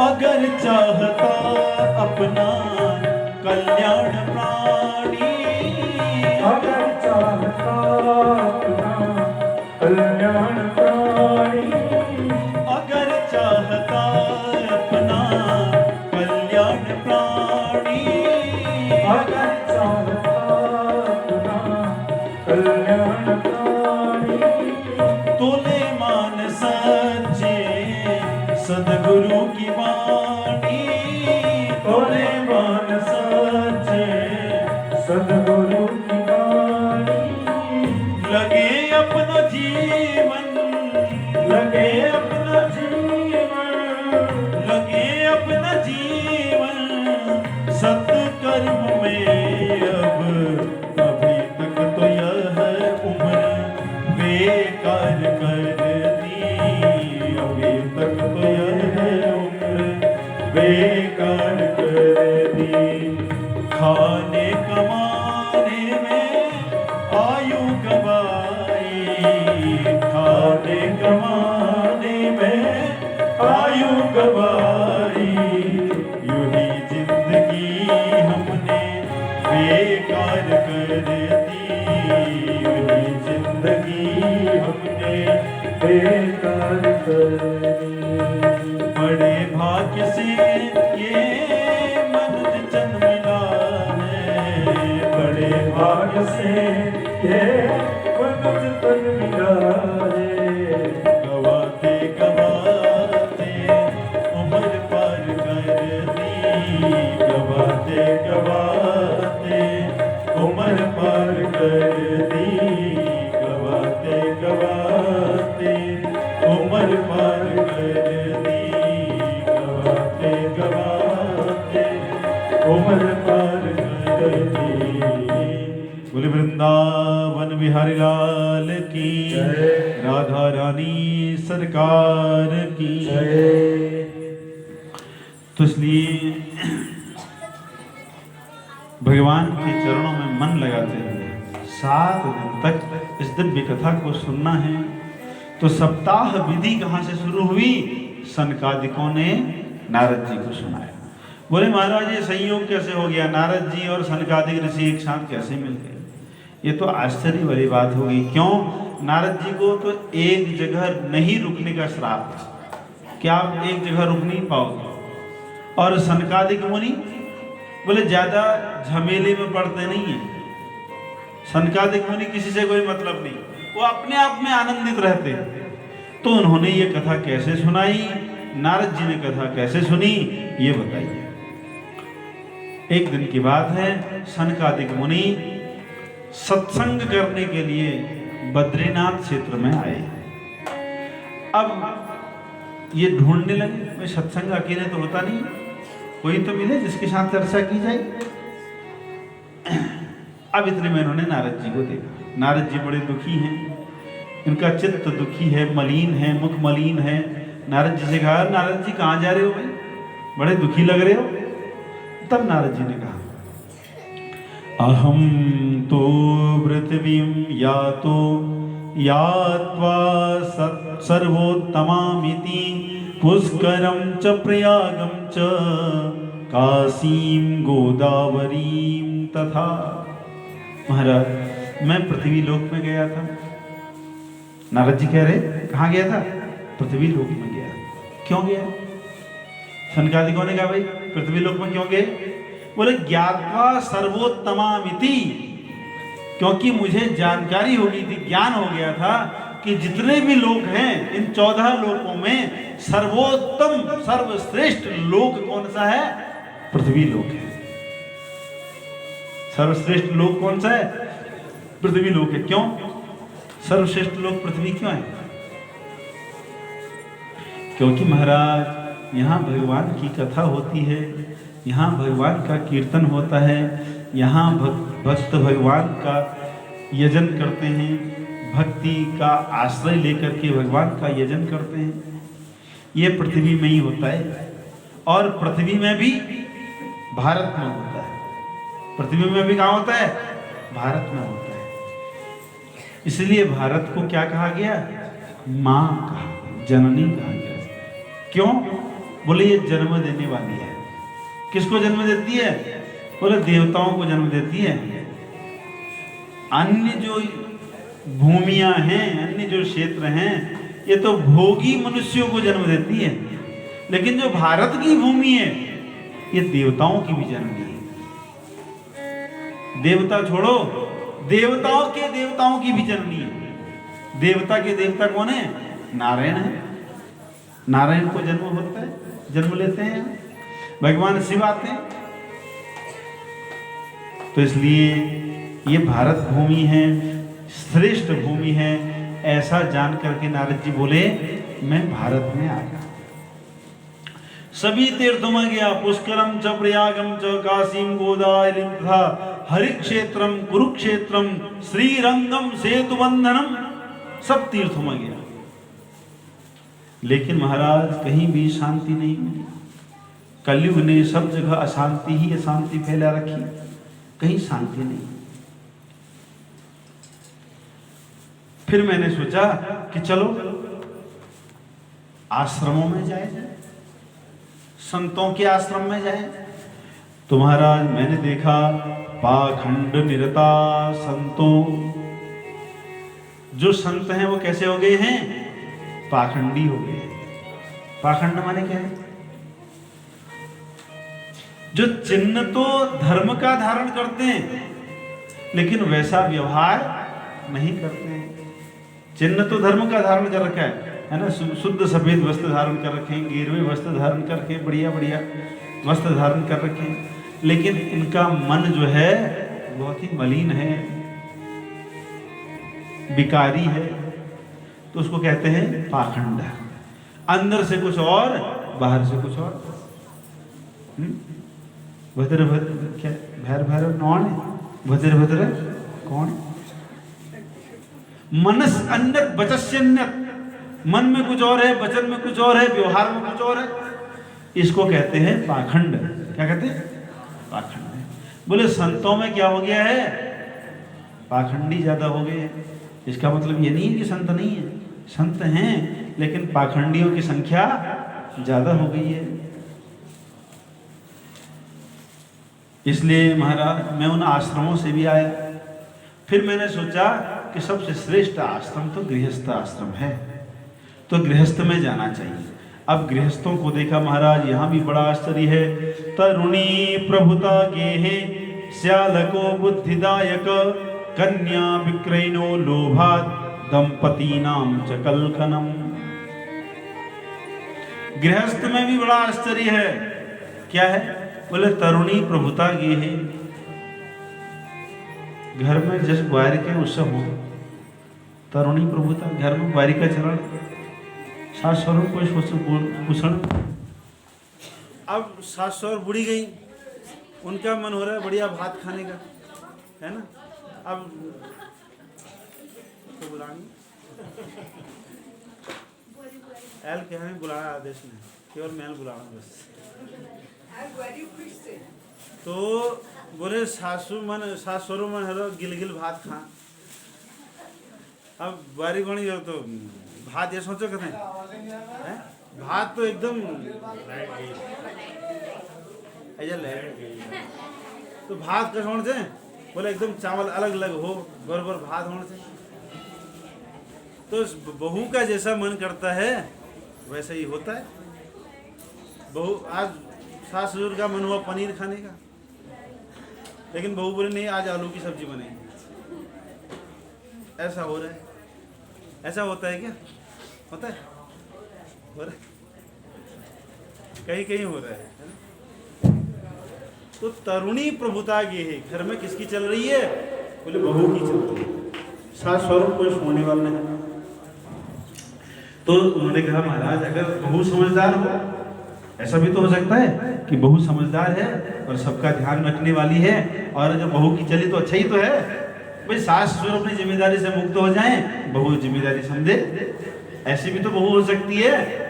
अगर चाहता अपना कल्याण प्राणी, अगर चाहता अपना कल्याण प्राणी, अगर चाहता अपना कल्याण प्राणी, अगर चाहता अपना कल्याण प्राणी, तोले मान सच्चे सदगुरु की वाणी, तोले मान सच्चे सद्गुरु की वाणी। लगे अपना जीवन, लगे अपना जीवन, लगे अपना जीवन सत्कर्म में। अब अभी तक तो यह उम्र बेकार कर दी, अभी तक तो यह उम्र बेकार कर दी। खाने कमाने में आयु गवाई, खाने कमाने में आयु गवाई। यूं ही जिंदगी हमने बेकार कर दी, यूं ही जिंदगी हमने बेकार कर दी। बड़े भाग्य से ये मनुज जन्म मिला है, बड़े भाग्य से ये मनुज तन मिला है। गवाते गवाते उम्र पार कर दी, गवाते गवाते उम्र पार कर दी, गवाते गवाते उम्र पार कर दी, गवाते गवाते उम्र पार कर दी। बोले वृंदावन बिहारी लाल की जय। राधा रानी सरकार की जय। तो इसलिए भगवान के चरणों में मन लगाते हुए 7 दिन तक इस दिव्य कथा को सुनना है। तो सप्ताह विधि कहाँ से शुरू हुई? सनकादिकों ने नारद जी को सुनाया। बोले महाराज ये संयोग कैसे हो गया? नारद जी और सनकादिक ऋषि एक साथ कैसे मिल गए? ये तो आश्चर्य वाली बात हो गई। क्यों? नारद जी को तो एक जगह नहीं रुकने का श्राप था, क्या आप एक जगह रुक नहीं पाओगे? और सनकादिक मुनि बोले ज्यादा झमेले में पड़ते नहीं है। सनकादिक मुनि किसी से कोई मतलब नहीं, वो अपने आप में आनंदित रहते। तो उन्होंने ये कथा कैसे सुनाई, नारद जी ने कथा कैसे सुनी, ये बताइए। एक दिन की बात है, सनकादिक मुनि सत्संग करने के लिए बद्रीनाथ क्षेत्र में आए। अब ये ढूंढने लगे, भाई सत्संग अकेले तो होता नहीं, कोई तो मिले जिसके साथ चर्चा की जाए। अब इतने में उन्होंने नारद जी को देखा। नारद जी बड़े दुखी हैं, इनका चित्त दुखी है, मलिन है, मुख मलिन है। नारद जी से कहा, नारद जी कहाँ जा रहे हो भाई, बड़े दुखी लग रहे हो। तब नारद जी ने कहा, अहम तो पृथ्वीं यातो यात्वा सर्वोत्तमामिति पुष्करं च प्रयागं च काशीं गोदावरीं तथा। महाराज मैं पृथ्वी लोक में गया था। नारद जी कह रहे कहाँ गया था? पृथ्वी लोक में गया। क्यों गया? सनकादिकों ने कहा भाई पृथ्वी लोक में क्यों गए? बोले ज्ञात्वा सर्वोत्तमामिति, क्योंकि मुझे जानकारी हो गई थी, ज्ञान हो गया था कि जितने भी लोक हैं इन 14 लोकों में सर्वोत्तम सर्वश्रेष्ठ लोक कौन सा है? पृथ्वी लोक है। सर्वश्रेष्ठ लोक कौन सा है? पृथ्वी लोक है। क्यों सर्वश्रेष्ठ लोक पृथ्वी क्यों है? क्योंकि महाराज यहाँ भगवान की कथा होती है, यहाँ भगवान का कीर्तन होता है, यहाँ भक्त भगवान का यजन करते हैं, भक्ति का आश्रय लेकर के भगवान का यजन करते हैं। ये पृथ्वी में ही होता है और पृथ्वी में भी भारत में होता है। पृथ्वी में भी कहाँ होता है? भारत में होता है। इसलिए भारत को क्या कहा गया? माँ कहा, जननी कहा गया। क्यों? बोले ये जन्म देने वाली है। किसको जन्म देती है? बोले देवताओं को जन्म देती है। अन्य जो भूमियां हैं, अन्य जो क्षेत्र हैं, ये तो भोगी मनुष्यों को जन्म देती है, लेकिन जो भारत की भूमि है ये देवताओं की भी जन्म दी है। देवता छोड़ो, देवताओं के देवताओं की भी जननी है। देवता के देवता कौन है? नारायण है। नारायण को जन्म होता है, जन्म लेते हैं, भगवान शिव आते हैं। तो इसलिए ये भारत भूमि है, श्रेष्ठ भूमि है। ऐसा जान करके नारद जी बोले मैं भारत में आ गया। सभी तीर्थों में गया, पुष्करम च प्रयागम च काशीम गोदावरीम तथा हरिक्षेत्रम कुरुक्षेत्रम श्रीरंगम सेतुबंधनम, सब तीर्थों में गया। लेकिन महाराज कहीं भी शांति नहीं मिली। कलयुग ने सब जगह अशांति ही अशांति फैला रखी, कहीं शांति नहीं। फिर मैंने सोचा कि चलो आश्रमों में जाए, संतों के आश्रम में जाए। तो महाराज मैंने देखा पाखंड निरता संतों, जो संत हैं वो कैसे हो गए हैं? पाखंडी हो गए। पाखंड माने क्या है? जो चिन्ह तो धर्म का धारण करते हैं लेकिन वैसा व्यवहार नहीं करते हैं। चिन्ह तो धर्म का धारण कर रखा है ना, शुद्ध सफेद वस्त्र धारण कर रखे हैं, गिरवे वस्त्र धारण करके बढ़िया बढ़िया वस्त्र धारण कर रखे हैं, लेकिन इनका मन जो है बहुत ही मलिन है, विकारी है। तो उसको कहते हैं पाखंड। अंदर से कुछ और, बाहर से कुछ और। भद्र भद्र क्या भैर भैरव कौन है? भद्र भद्र कौन? मनस अन्यत वचस्यन्यत, मन में कुछ और है, वचन में कुछ और है, व्यवहार में कुछ और है। इसको कहते हैं पाखंड। क्या कहते हैं? पाखंड। बोले संतों में क्या हो गया है? पाखंडी ज्यादा हो गए हैं। इसका मतलब ये नहीं है कि संत नहीं है, संत हैं, लेकिन पाखंडियों की संख्या ज्यादा हो गई है। इसलिए महाराज मैं उन आश्रमों से भी आया। फिर मैंने सोचा कि सबसे श्रेष्ठ आश्रम तो गृहस्थ आश्रम है, तो गृहस्थ में जाना चाहिए। अब गृहस्थों को देखा महाराज, यहाँ भी बड़ा आश्चर्य है। तरुणी प्रभुता गेहे श्यालको बुद्धिदायक कन्या विक्रयणो लोभात दंपति नाम च कलखनम। गृहस्थ में भी बड़ा आश्चर्य है। क्या है? बोले तरुणी प्रभुता गेहे, घर में जिस ग्वार के उत्सव हो, तरुणी प्रभुता, घर में ग्वारी का चरण, सास ससुर को पोषण। अब सास ससुर बुढ़ी गई, उनका मन हो रहा है बढ़िया भात खाने का, है ना। अब तो बुलाएंगे, एल के हमें बुलाया आदेश ने, केवल मैल बुलाना बस। तो बोले सासू मन सासुर मन हरो गिल गिल भात खा। अब बारी गणी हो तो भात ये सोचो कहते हैं भात तो एकदम ऐसा ले, तो भात का सोच से बोले एकदम चावल अलग अलग हो, बराबर भात होने से। तो बहू का जैसा मन करता है वैसा ही होता है। बहू आज सास ससुर का मन हुआ पनीर खाने का, लेकिन बहू बोले नहीं आज आलू की सब्जी बनेगी। ऐसा हो रहा है, ऐसा होता है क्या? होता है, हो रहा है, कहीं कहीं हो रहा है ना? तो तरुणी प्रभुता की है, घर में किसकी चल रही है? बोले बहू की चल रही है। सास स्वरूप कोई सोने वाला है। तो उन्होंने कहा महाराज अगर बहू समझदार हो, ऐसा भी तो हो सकता है कि बहू समझदार है और सबका ध्यान रखने वाली है, और अगर बहू की चली तो अच्छा ही तो है। भाई सास ससुर अपनी जिम्मेदारी से मुक्त हो जाएं, बहू जिम्मेदारी समझे, ऐसी भी तो बहू हो सकती है।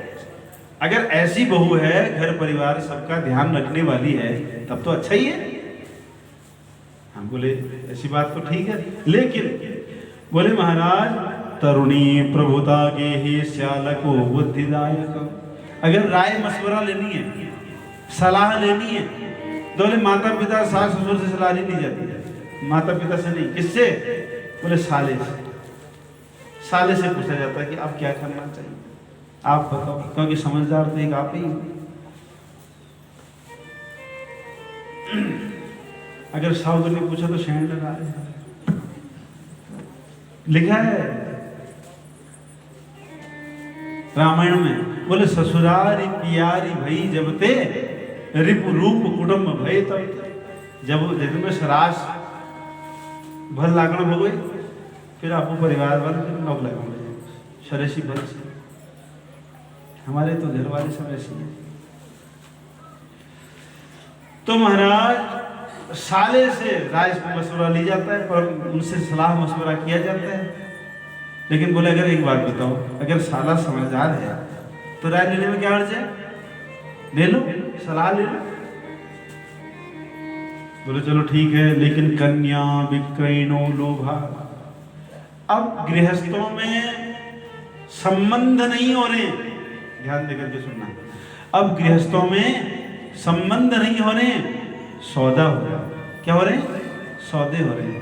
अगर ऐसी बहू है, घर परिवार सबका ध्यान रखने वाली है, तब तो अच्छा ही है। हम बोले ऐसी बात तो ठीक है, लेकिन बोले महाराज तरुणी प्रभुता के ही श्यालको बुद्धिदायक। अगर राय मशवरा लेनी है, सलाह लेनी है, तो बोले माता पिता सास ससुर से सलाह नहीं जाती है, माता पिता से नहीं। किससे? बोले साले से। साले से पूछा जाता है कि आप क्या करना चाहिए, आप बताओ, क्योंकि समझदार तो एक आप ही। अगर साहु ने पूछा तो शेण लगा रहे, लिखा है रामायण में। बोले ससुरारी प्यारी भई जब ते रिपु रूप कुटुंब भय तब। जब जब में सरास भल लागण हो गई, फिर आपको परिवार वाले फिर नौक लगा शरेशी भल से। हमारे तो घर वाले सब ऐसे हैं। तो महाराज साले से राय मशवरा ली जाता है, पर उनसे सलाह मशवरा किया जाता है। लेकिन बोले अगर एक बात बताओ, अगर साला समझदार है तो राय लेने में क्या हर्ज है? ले लो, सलाह ले लो। बोले चलो ठीक है, लेकिन कन्या विक्रयणो लोभा। अब गृहस्थों में संबंध नहीं हो रहे, ध्यान देकर के सुनना। अब गृहस्थों में संबंध नहीं हो रहे, सौदा हो रहा। क्या हो रहे? सौदे हो रहे।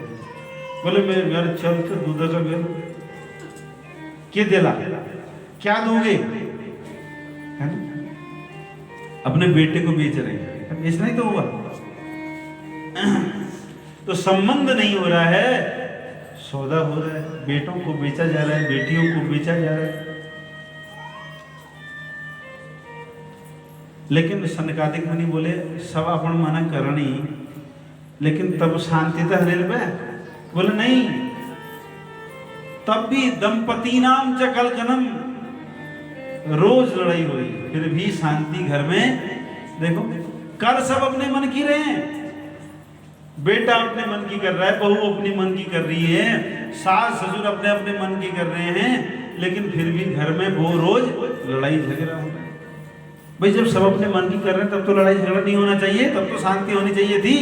बोले मेरे घर चल तो दूध का बेल के दिला, क्या दोगे? है ना? अपने बेटे को बेच रहे हैं, बेचना ही तो हुआ। तो संबंध नहीं हो रहा है, सौदा हो रहा है, बेटों को बेचा जा रहा है, बेटियों को बेचा जा रहा है। लेकिन सनकादिक मुनि बोले सब अपन मना करनी, लेकिन तब शांति तो हरेल में। बोले नहीं, तब भी दंपति नाम च कलकनम, रोज लड़ाई हुई, फिर भी शांति घर में। देखो कर सब अपने मन की रहे हैं, बेटा अपने मन की कर रहा है, बहू अपनी मन की कर रही है, सास ससुर अपने अपने मन की कर रहे हैं, लेकिन फिर भी घर में वो रोज लड़ाई झगड़ा हो रहा है। भाई जब सब अपने मन की कर रहे हैं तब तो लड़ाई झगड़ा नहीं होना चाहिए, तब तो शांति होनी चाहिए थी,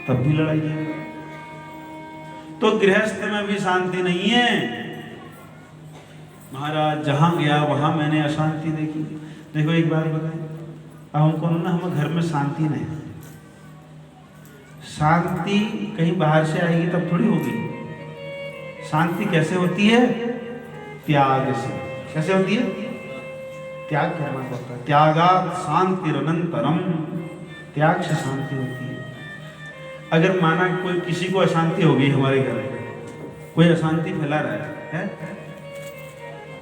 तब भी लड़ाई झगड़ा। तो गृहस्थ में भी शांति नहीं है। महाराज जहां गया वहां मैंने अशांति देखी। देखो एक बात बताएं, अब हमको ना हमारे घर में शांति नहीं। शांति कहीं बाहर से आएगी तब थोड़ी होगी। शांति कैसे होती है? त्याग से। कैसे होती है? त्याग करना पड़ता है। त्यागा शांतिरनंतरम, त्याग से शांति होती है। अगर माना कोई किसी को अशांति हो गई, हमारे घर में कोई अशांति फैला रहा है,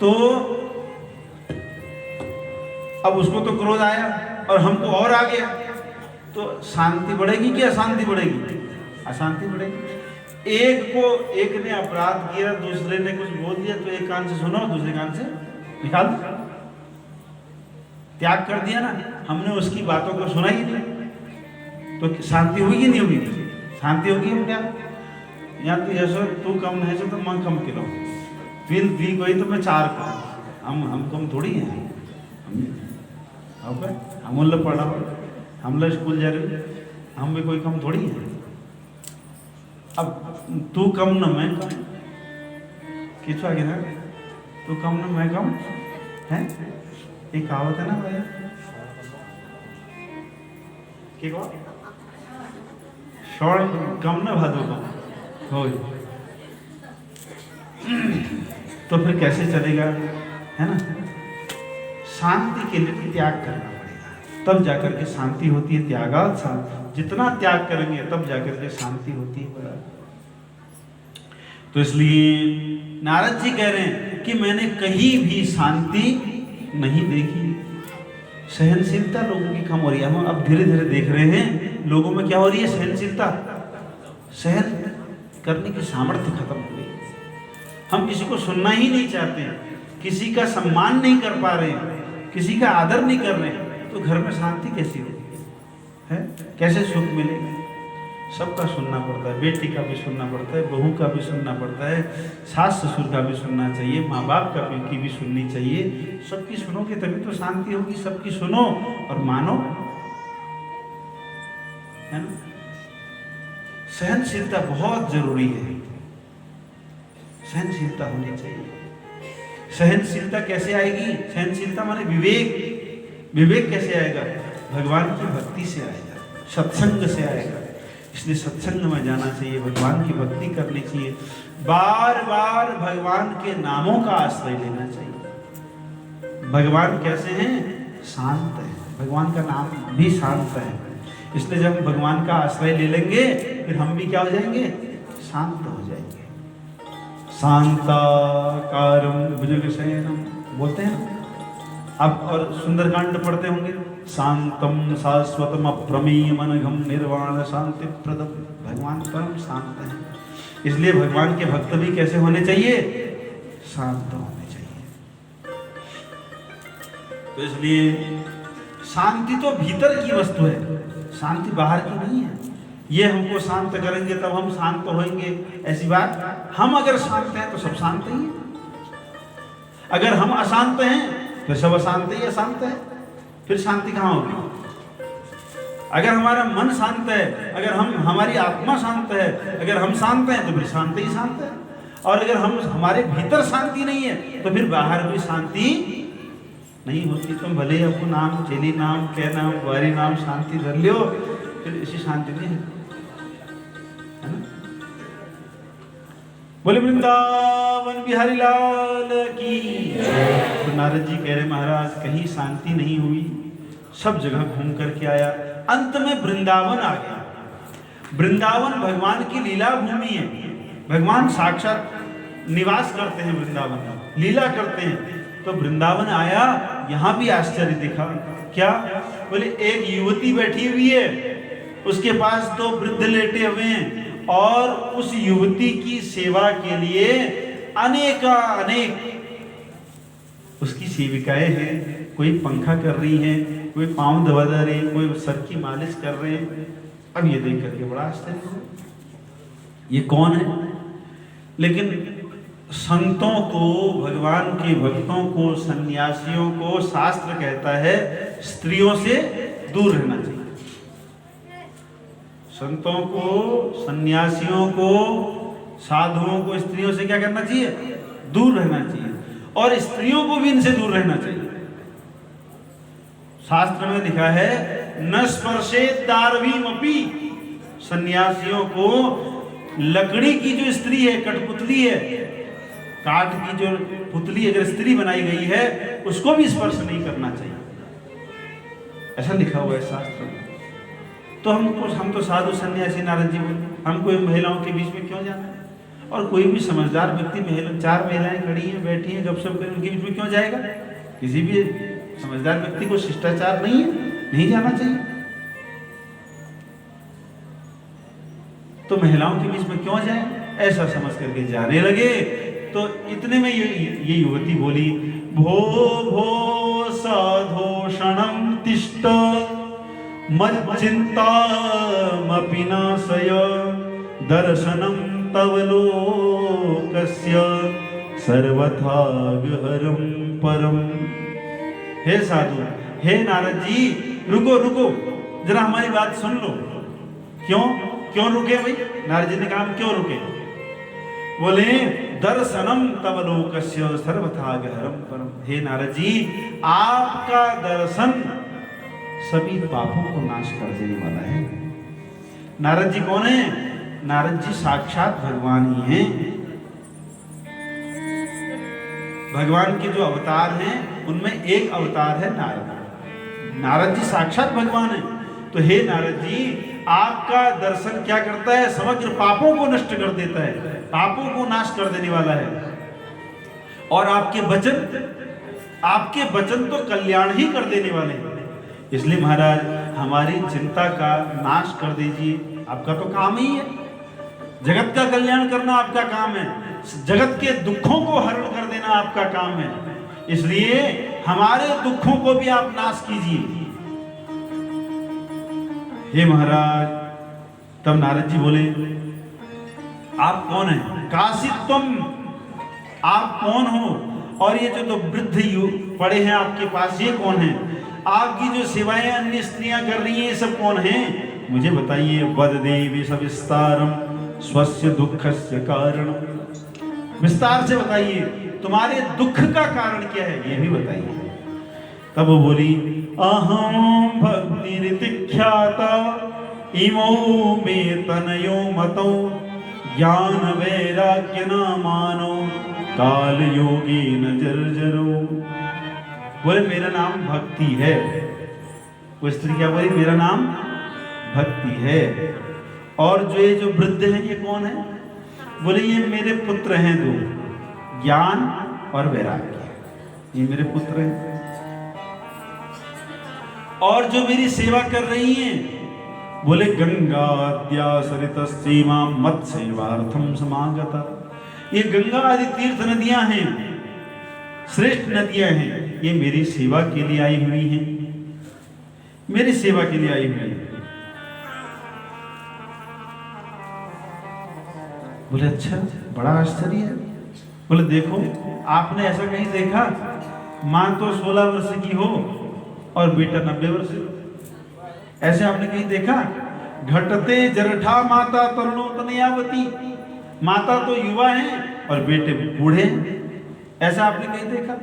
तो अब उसको तो क्रोध आया और हमको और आ गया, तो शांति बढ़ेगी कि अशांति बढ़ेगी? अशांति बढ़ेगी। एक ने अपराध किया, दूसरे ने कुछ बोल दिया, तो एक कान से सुनो, दूसरे कान से निकाल दो। त्याग कर दिया ना हमने, उसकी बातों को सुना ही नहीं, तो शांति हुई कि नहीं हुई? शांति होगी क्या? या तो ऐसा तू कम नहीं तो मैं कम किलो, फिर भी कोई तो मैं चार कम, हम कम थोड़ी हैं। हम लोग पढ़ा, हम लोग स्कूल जा रहे, हम भी कोई कम थोड़ी हैं। अब तू कम ना मैं कम, किस आगे ना, तू कम ना मैं कम है। एक कहावत है ना भैया, श्रावण कम ना भादो कम हो, तो फिर कैसे चलेगा, है ना। शांति के लिए त्याग करना पड़ेगा, तब जाकर के शांति होती है। त्यागात शांति, जितना त्याग करेंगे तब जाकर के शांति होती है। तो इसलिए नारद जी कह रहे हैं कि मैंने कहीं भी शांति नहीं देखी। सहनशीलता लोगों की कम हो रही है। हम अब धीरे धीरे देख रहे हैं लोगों में क्या हो रही है, सहनशीलता, सहन करने की सामर्थ्य खत्म हो गई। हम किसी को सुनना ही नहीं चाहते हैं, किसी का सम्मान नहीं कर पा रहे हैं, किसी का आदर नहीं कर रहे हैं, तो घर में शांति कैसी होगी, है कैसे सुख मिलेगा। सबका सुनना पड़ता है, बेटी का भी सुनना पड़ता है, बहू का भी सुनना पड़ता है, सास ससुर का भी सुनना चाहिए, माँ बाप का की भी सुननी चाहिए। सबकी सुनोगे तभी तो शांति होगी। सबकी सुनो और मानो, है ना। सहनशीलता बहुत जरूरी है, सहनशीलता होनी चाहिए। सहनशीलता कैसे आएगी, सहनशीलता माने विवेक। विवेक कैसे आएगा, भगवान की भक्ति से आएगा, सत्संग से आएगा। इसलिए सत्संग में जाना चाहिए, भगवान की भक्ति करनी चाहिए, बार बार भगवान के नामों का आश्रय लेना चाहिए। भगवान कैसे हैं, शांत है, भगवान का नाम भी शांत है। इसलिए जब हम भगवान का आश्रय ले लेंगे फिर हम भी क्या हो जाएंगे, शांत हो जाएंगे। शांताकारं भुजगशयनं बोलते हैं अब, और सुंदरकांड पढ़ते होंगे, शांतम शाश्वतम अप्रमेयम् अनघम निर्वाण शांति प्रदम। भगवान परम शांत है। इसलिए भगवान के भक्त भी कैसे होने चाहिए, शांत होने चाहिए। तो इसलिए शांति तो भीतर की वस्तु है, शांति बाहर की नहीं है। ये हमको शांत करेंगे तब हम शांत होंगे, ऐसी बात। हम अगर शांत हैं तो सब शांत ही है। अगर हम अशांत हैं तो सब अशांत ही अशांत है, फिर शांति कहाँ होगी। अगर हमारा मन शांत है, अगर हमारी आत्मा शांत है, अगर हम शांत हैं तो फिर शांति ही शांत है। और अगर हम हमारे भीतर शांति नहीं है तो फिर बाहर भी शांति नहीं होती। तुम भले आपको नाम चेली नाम क्या नाम वारी नाम शांति धर लियो, फिर ऐसी शांति नहीं है, है ना। बोले वृंदावन बिहारी लाल की। तो नारद जी कह रहे महाराज कहीं शांति नहीं हुई, सब जगह घूम करके आया, अंत में वृंदावन आ गया। वृंदावन भगवान की लीला भूमि है, भगवान साक्षात निवास करते हैं वृंदावन में, लीला करते हैं। तो वृंदावन आया, यहाँ भी आश्चर्य दिखा। क्या बोले, एक युवती बैठी हुई है, उसके पास दो वृद्ध लेटे हुए हैं, और उस युवती की सेवा के लिए अनेक उसकी सेविकाएं हैं। कोई पंखा कर रही हैं, कोई पाँव दबा रहे हैं, कोई सर की मालिश कर रहे हैं। अब ये देख करके बड़ा आश्चर्य हुआ, ये कौन है। लेकिन संतों को, भगवान के भक्तों को, सन्यासियों को शास्त्र कहता है स्त्रियों से दूर रहना चाहिए। संतों को, सन्यासियों को, साधुओं को स्त्रियों से क्या करना चाहिए, दूर रहना चाहिए। और स्त्रियों को भी इनसे दूर रहना चाहिए। शास्त्र में लिखा है न स्पर्शेत दार्वीमपि। सन्यासियों को लकड़ी की जो स्त्री है, कठपुतली है, काठ की जो पुतली अगर स्त्री बनाई गई है उसको भी स्पर्श नहीं करना चाहिए, ऐसा लिखा हुआ है शास्त्र में। तो हम तो साधु सन्यासी नारद जी बोले, हमको महिलाओं के बीच में क्यों जाना है। और कोई भी समझदार व्यक्ति, चार महिलाएं खड़ी हैं, बैठी हैं, गपशप करें, उनके बीच में क्यों जाएगा। किसी भी समझदार व्यक्ति को शिष्टाचार नहीं है, नहीं जाना चाहिए। तो महिलाओं के बीच में क्यों जाए, ऐसा समझ करके जाने लगे। तो इतने में ये युवती बोली, भो भो साधोषणं तिष्ठ मच्चिन्तामपि नाशय दर्शनं तव लोकस्य सर्वथा गहरं परम। हे साधु, हे नारद जी, रुको रुको, जरा हमारी बात सुन लो। क्यों रुके भाई, नारद जी ने कहा क्यों रुके। बोले दर्शनम तव लोकस्य सर्वथा गहरम परम। हे नारद जी, आपका दर्शन सभी पापों को नाश कर देने वाला है। नारद जी कौन है? नारद जी साक्षात भगवान ही हैं। भगवान के जो अवतार हैं उनमें एक अवतार है नारद। नारद जी साक्षात भगवान है। तो हे नारद जी, आपका दर्शन क्या करता है? समग्र पापों को नष्ट कर देता है, पापों को नाश कर देने वाला है। और आपके वचन तो कल्याण ही कर देने वाले हैं। इसलिए महाराज हमारी चिंता का नाश कर दीजिए। आपका तो काम ही है, जगत का कल्याण करना आपका काम है, जगत के दुखों को हरण कर देना आपका काम है। इसलिए हमारे दुखों को भी आप नाश कीजिए। हे महाराज, तब नारद जी बोले, आप कौन हैं? काशित्वम, आप कौन हो? और ये जो तो वृद्ध युग पड़े हैं आपके पास, ये कौन है? आपकी जो सेवाएं अन्य स्त्रियां कर रही हैं, ये सब कौन है? मुझे बताइए। वद देवी सविस्तारम स्वस्य दुःखस्य कारणम, विस्तार से बताइए, तुम्हारे दुख का कारण क्या है, ये भी बताइए। तब वो बोली, अहम भक्ति ऋतिख्याता इमो मे तनयो मतो ज्ञान वैराग्य न मानो काल योगी न जर्जरो। बोले मेरा नाम भक्ति है। वो स्त्री क्या बोली? मेरा नाम भक्ति है। और जो वृद्ध हैं ये कौन है? बोले ये मेरे पुत्र हैं दो, ज्ञान और वैराग्य, ये मेरे पुत्र हैं। और जो मेरी सेवा कर रही हैं, बोले गंगाद्या सरितस्सीमा मत सेवार्थम समागता। ये गंगा आदि तीर्थ नदियां हैं, श्रेष्ठ नदियां हैं, ये मेरी सेवा के लिए आई हुई हैं, मेरी सेवा के लिए आई हुई हैं। बोले अच्छा, बड़ा आश्चर्य है। बोले देखो, आपने ऐसा कहीं देखा? मां तो 16 वर्ष की हो और बेटा 90 वर्ष, ऐसे आपने कहीं देखा? घटते जरठा माता तरुणो तनयावती, माता तो युवा हैं और बेटे बूढ़े हैं, ऐसा आपने कहीं देखा?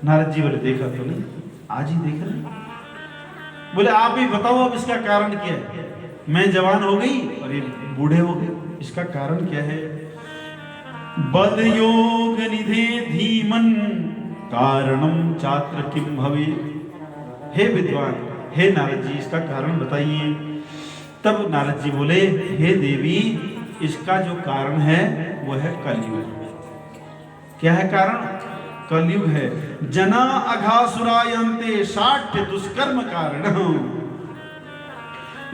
नारद जी बोले देखा तो नहीं, आज ही देख रहे। बोले आप ही बताओ अब इसका कारण क्या है? मैं जवान हो गई और ये बूढ़े हो गए, इसका कारण क्या है? बद योग निधे धीमन कारणम चात्र किम भवे। हे विद्वान, हे नारद जी, इसका कारण बताइए। तब नारद जी बोले, हे देवी, इसका जो कारण है वो है कलयुग। क्या है कारण? कलयुग है। जना अघासुरायन्ते साठ्य दुष्कर्म कारण।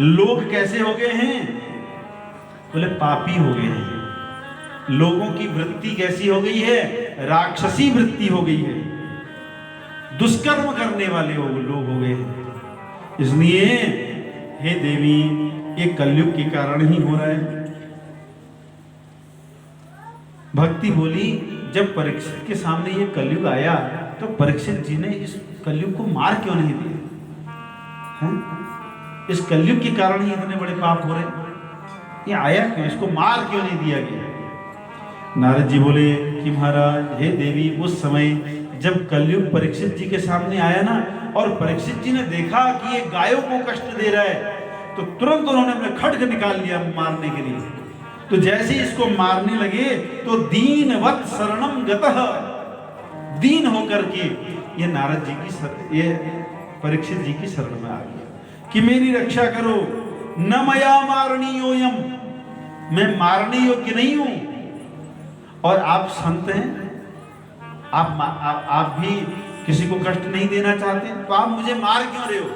लोग कैसे हो गए हैं? बोले पापी हो गए हैं। लोगों की वृत्ति कैसी हो गई है? राक्षसी वृत्ति हो गई है, दुष्कर्म करने वाले लोग हो गए हैं। इसलिए हे देवी, ये कलयुग के कारण ही हो रहा है। भक्ति बोली, जब परीक्षित के सामने ये कलयुग आया तो परीक्षित जी ने इस कलयुग को मार क्यों नहीं दिया? हैं? इस कलयुग के कारण ही इतने बड़े पाप हो रहे, ये आया क्यों? इसको मार क्यों नहीं दिया गया? नारद जी बोले कि महाराज, हे देवी, उस समय जब कलयुग परीक्षित जी के सामने आया ना, और परीक्षित जी ने देखा कि ये गायों को कष्ट दे रहा है, तो तुरंत उन्होंने अपने खड्ग निकाल लिया मारने के लिए। तो जैसे इसको मारने लगे तो दीनवत् शरणम गतः, दीन होकर के ये नारद जी की, ये परीक्षित जी की शरण में आ गया कि मेरी रक्षा करो। न मया मारणीयोयम, मैं मारने योग्य नहीं हूं, और आप संत हैं, आप भी किसी को कष्ट नहीं देना चाहते, तो आप मुझे मार क्यों रहे हो?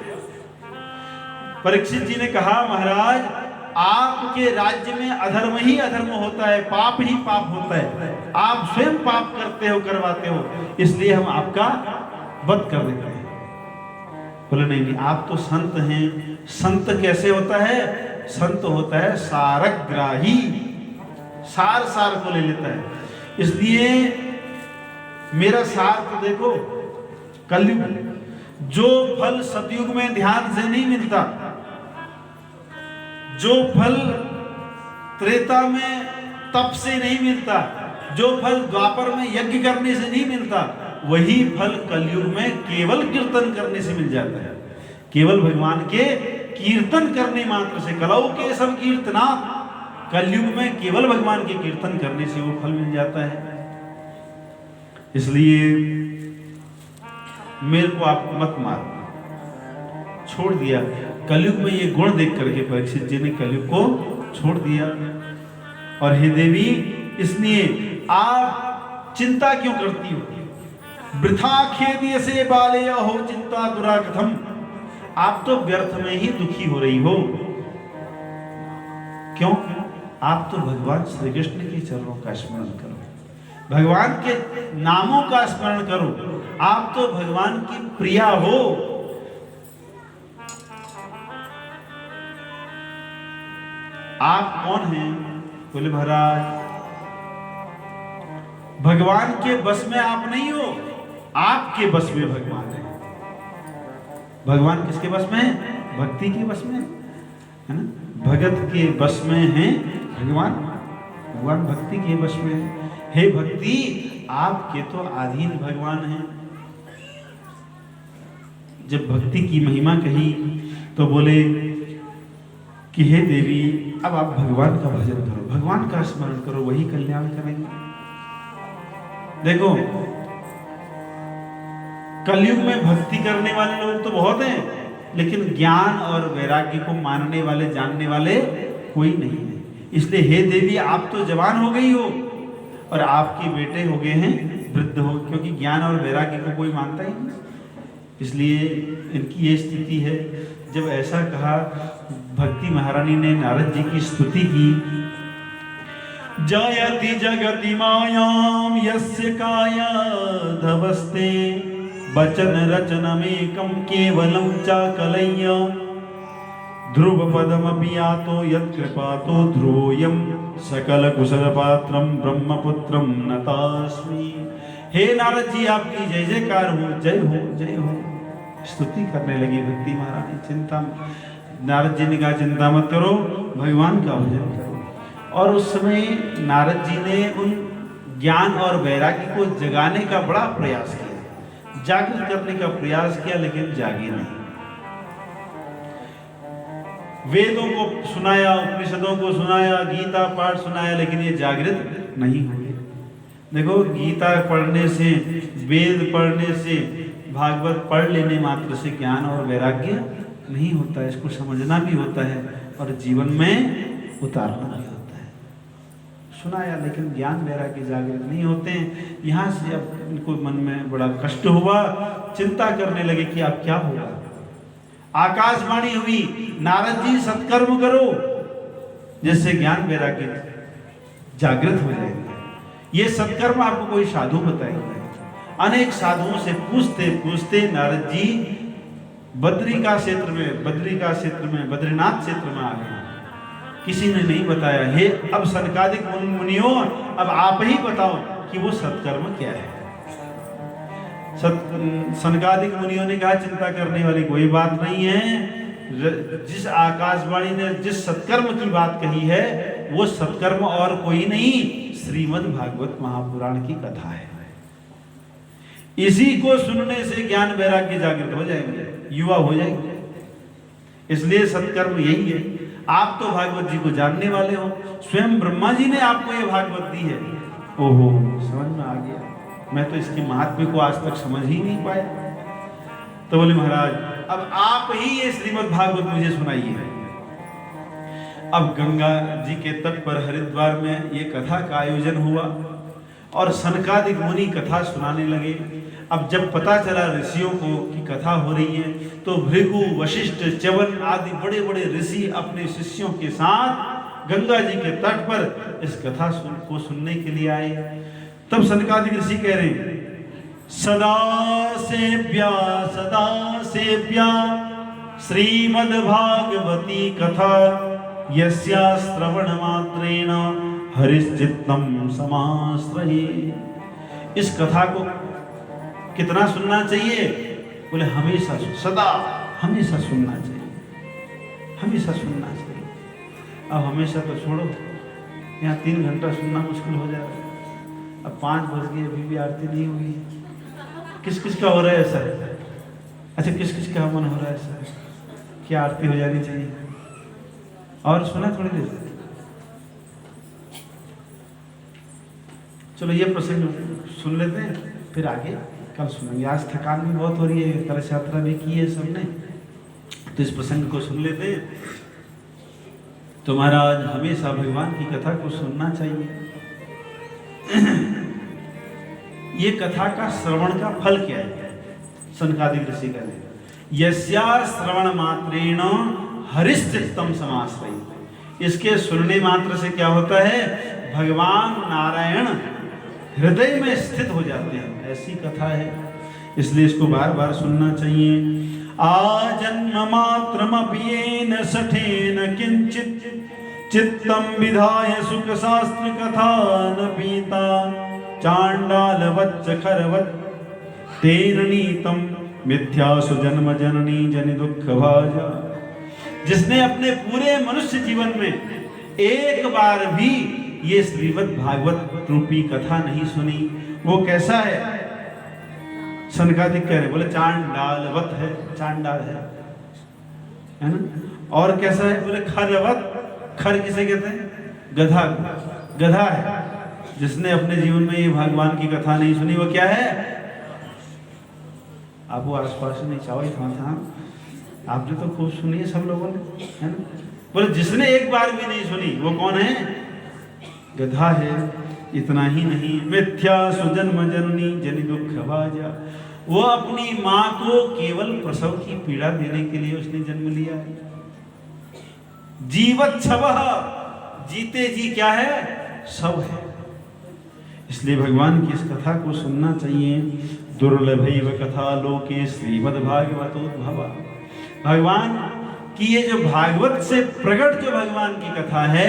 परीक्षित जी ने कहा, महाराज, आपके राज्य में अधर्म ही अधर्म होता है, पाप ही पाप होता है, आप स्वयं पाप करते हो, करवाते हो, इसलिए हम आपका वध कर देते हैं। बोले नहीं नहीं, आप तो संत हैं। संत कैसे होता है? संत होता है सारग्राही, सार सार को ले लेता है। इसलिए मेरा सार तो देखो, कलयुग, जो फल सतयुग में ध्यान से नहीं मिलता, जो फल त्रेता में तप से नहीं मिलता, जो फल द्वापर में यज्ञ करने से नहीं मिलता, वही फल कलयुग में केवल कीर्तन करने से मिल जाता है। केवल भगवान के कीर्तन करने मात्र से, कलौ के सब कीर्तना, कलयुग में केवल भगवान के कीर्तन करने से वो फल मिल जाता है। इसलिए मेरे को आप मत मारो, छोड़ दिया। कलयुग में ये गुण देख करके परीक्षित जी ने कलयुग को छोड़ दिया। और हे देवी, इसलिए आप चिंता क्यों करती हो? वृथा खेदिय से बाले हो चिंता दुराकथम, आप तो व्यर्थ में ही दुखी हो रही हो। क्यों? आप तो भगवान श्री कृष्ण के चरणों का स्मरण करो, भगवान के नामों का स्मरण करो। आप तो भगवान की प्रिया हो। आप कौन हैं? बोले महाराज, भगवान के बस में आप नहीं हो, आपके बस में भगवान है। भगवान किसके बस में है? भक्ति के बस में है ना। भगत के बस में है भगवान, भगवान भक्ति के बस में है। हे भक्ति, आपके तो अधीन भगवान हैं। जब भक्ति की महिमा कही तो बोले कि हे देवी, अब आप भगवान का भजन करो, भगवान का स्मरण करो, वही कल्याण करेंगे। देखो, कलयुग में भक्ति करने वाले लोग तो बहुत हैं, लेकिन ज्ञान और वैराग्य को मानने वाले, जानने वाले कोई नहीं है। इसलिए हे देवी, आप तो जवान हो गई हो और आपके बेटे हो गए हैं वृद्ध हो, क्योंकि ज्ञान और वैराग्य को कोई मानता ही नहीं। इसलिए इनकी ये स्थिति है। जब ऐसा कहा, भक्ति महारानी ने नारद जी की स्तुति की। जयति जगति मायाम यस्य काया धवस्ते, वचन रचनमेकं केवलं चाकलय्य, ध्रुव पदमपि यातो यत्कृपातो ध्रुवोऽयं, सकल कुशल पात्रं ब्रह्मपुत्रं नतास्मि। हे नारद जी, आपकी जय जयकार हो, जय हो, जय हो। स्तुति करने लगी भक्ति महारानी। चिंता, नारद जी ने कहा चिंता मत करो, भगवान का भजन करो। और उस समय नारद जी ने उन ज्ञान और वैराग्य को जगाने का बड़ा प्रयास किया, जागृत करने का प्रयास किया, लेकिन जागे नहीं। वेदों को सुनाया, उपनिषदों को सुनाया, गीता पाठ सुनाया, लेकिन ये जागृत नहीं हुए। देखो, गीता पढ़ने से, वेद पढ़ने से, भागवत पढ़ लेने मात्र से ज्ञान और वैराग्य नहीं होता है। इसको समझना भी होता है और जीवन में उतारना भी होता है। सुनाया, लेकिन ज्ञान वैराग्य जागृत नहीं होते हैं। यहाँ से अब इनको मन में बड़ा कष्ट हुआ, चिंता करने लगे कि अब क्या होगा। आकाशवाणी हुई, नारद जी सत्कर्म करो, जिससे ज्ञान वैराग्य जागृत हो जाएगा। ये सत्कर्म आपको कोई साधु बताएंगे। अनेक साधुओं से पूछते पूछते नारद जी बद्रिका क्षेत्र में, बद्रीनाथ क्षेत्र में आ गए। किसी ने नहीं बताया। हे अब सनकादिक मुनियों, अब आप ही बताओ कि वो सत्कर्म क्या है। सनकादिक मुनियों ने कहा, चिंता करने वाली कोई बात नहीं है। जिस आकाशवाणी ने जिस सत्कर्म की बात कही है, वो सत्कर्म और कोई नहीं, श्रीमद् भागवत महापुराण की कथा है। इसी को सुनने से ज्ञान वैराग्य जागृत हो जाएंगे, युवा हो जाएंगे। इसलिए सत्कर्म यही है। आप तो भागवत जी को जानने वाले हो, स्वयं ब्रह्मा जी ने आपको ये भागवत दी है। ओहो, समझ में आ गया। मैं तो इसके महात्म्य को आज तक समझ ही नहीं पाया। तो बोले महाराज, अब आप ही ये श्रीमद् भागवत मुझे सुनाइए। अब गंगा जी के तट पर हरिद्वार में ये कथा का आयोजन हुआ और सनकादिक मुनि कथा सुनाने लगे। अब जब पता चला ऋषियों को कि कथा हो रही है, तो भृगु, वशिष्ठ, च्यवन आदि बड़े बड़े ऋषि अपने शिष्यों के साथ गंगा जी के तट पर इस कथा को सुनने के लिए आए। तब सनकादिक ऋषि कह रहे हैं, सदा सेव्या श्रीमद्भागवती कथा, यस्या श्रवण मात्रेण हरिश्चित्तम समाश्रये। इस कथा को कितना सुनना चाहिए? बोले हमेशा, सदा, हमेशा सुनना चाहिए, हमेशा सुनना चाहिए। अब हमेशा तो छोड़ो, यहाँ 3 घंटा सुनना मुश्किल हो जाएगा। अब 5 बज गए, अभी भी आरती नहीं हुई। किस किस का हो रहा है ऐसा? अच्छा, किस किस का मन हो रहा है ऐसा क्या आरती हो जानी चाहिए? और सुना थोड़ी देर, चलो ये प्रसंग सुन लेते हैं, फिर आगे कल सुनेंगे। आज थकान भी बहुत हो रही है, कलश यात्रा भी की है सबने, तो इस प्रसंग को सुन लेते हैं। तो महाराज हमेशा भगवान की कथा को सुनना चाहिए। ये कथा का श्रवण का फल क्या है? सनकादिक ऋषि कहते हैं यस्या श्रवण मात्रेण हरिश्चित्तम समाश्रयेत्। इसके सुनने मात्र से क्या होता है? भगवान नारायण हृदय में स्थित हो जाते हैं। ऐसी कथा है, इसलिए इसको बार बार सुनना चाहिए। आजन्म मात्रमपि येन सठेन किंचित चित्तम विधाय सुख शास्त्र कथा न पीता चांडाल वच्च खरवत तेन नीतम मिथ्यासु जन्म जननी जनि दुख भाजा। जिसने अपने पूरे मनुष्य जीवन में एक बार भी ये श्रीमद् भागवत रूपी कथा नहीं सुनी, वो कैसा है? सनकादिक कह रहे, बोले चांडालवत है, चांडाल है ना। और कैसा है? बोले खरवत। खर किसे कहते हैं? गधा। गधा है। जिसने अपने जीवन में ये भगवान की कथा नहीं सुनी, वो क्या है? आप वो आसपास नहीं चाहो था, आपने तो खूब सुनी है सब लोगों ने, है ना। बोले जिसने एक बार भी नहीं सुनी, वो कौन है? गधा है। इतना ही नहीं, मिथ्या सुजन्म जननी जनि दुख भाजा। वो अपनी माँ को केवल प्रसव की पीड़ा देने के लिए उसने जन्म लिया है। जीवत छवः, जीते जी क्या है? सब है। इसलिए भगवान की इस कथा को सुनना चाहिए। दुर्लभैव कथा लोके श्रीमद्भागवतोद्भवा। भगवान की ये जो भागवत से प्रकट जो भगवान की कथा है,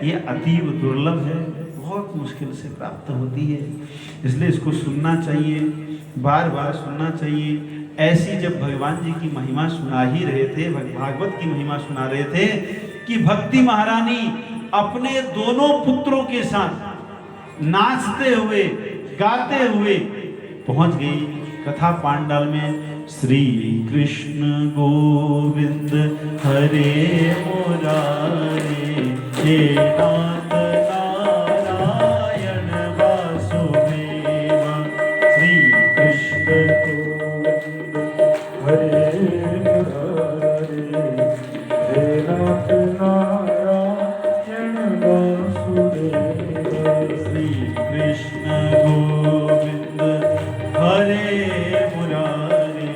ये अतीव दुर्लभ है, बहुत मुश्किल से प्राप्त होती है। इसलिए इसको सुनना चाहिए, बार बार सुनना चाहिए। ऐसी जब भगवान जी की महिमा सुना ही रहे थे, भागवत की महिमा सुना रहे थे, कि भक्ति महारानी अपने दोनों पुत्रों के साथ नाचते हुए गाते हुए पहुंच गई कथा पांडाल में। श्री कृष्ण गोविंद हरे मुरारे, हे नाथ नारायण वासुदेव। श्री कृष्ण गोविंद हरे मुरारे, हे नाथ नारायण वासुदेव। श्री कृष्ण गोविंद हरे मुरारे,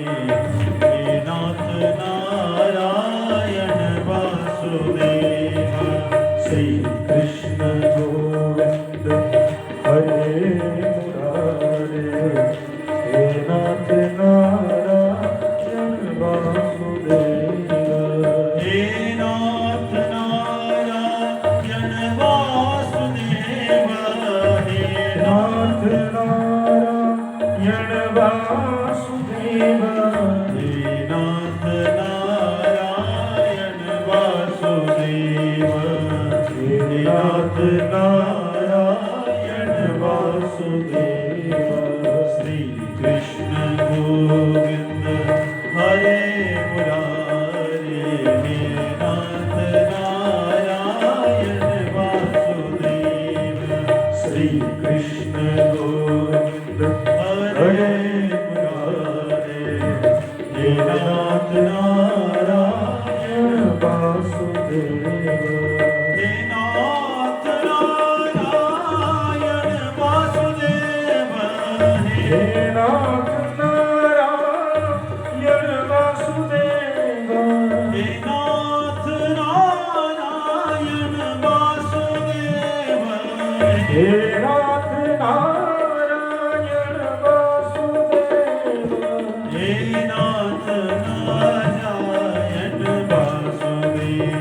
हे नाथ नारायण वासुदेव। श्री कृष्ण गोविंद हरे मुरारे, हे नाथ नारायण वासुदेव। हे नाथ नारायण वासुदेव, हे नाथ नारायण वासुदेव। हे नाथ नारायण वासुदेव, हे नाथ नारायण वासुदेव। श्री कृष्ण गोविंद हरे मुरारे, हे नाथ नारायण वासुदेव। श्री कृष्ण गोविंद हरे मुरारे, हे नाथ नारायण वासुदेव। हे नाथ नारायण वासुदेव, हे नाथ नारायण वासुदेव। हे नाथ नारायण वासुदेव, हे नाथ नारायण वासुदेव। हे नाथ नारायण वासुदेव,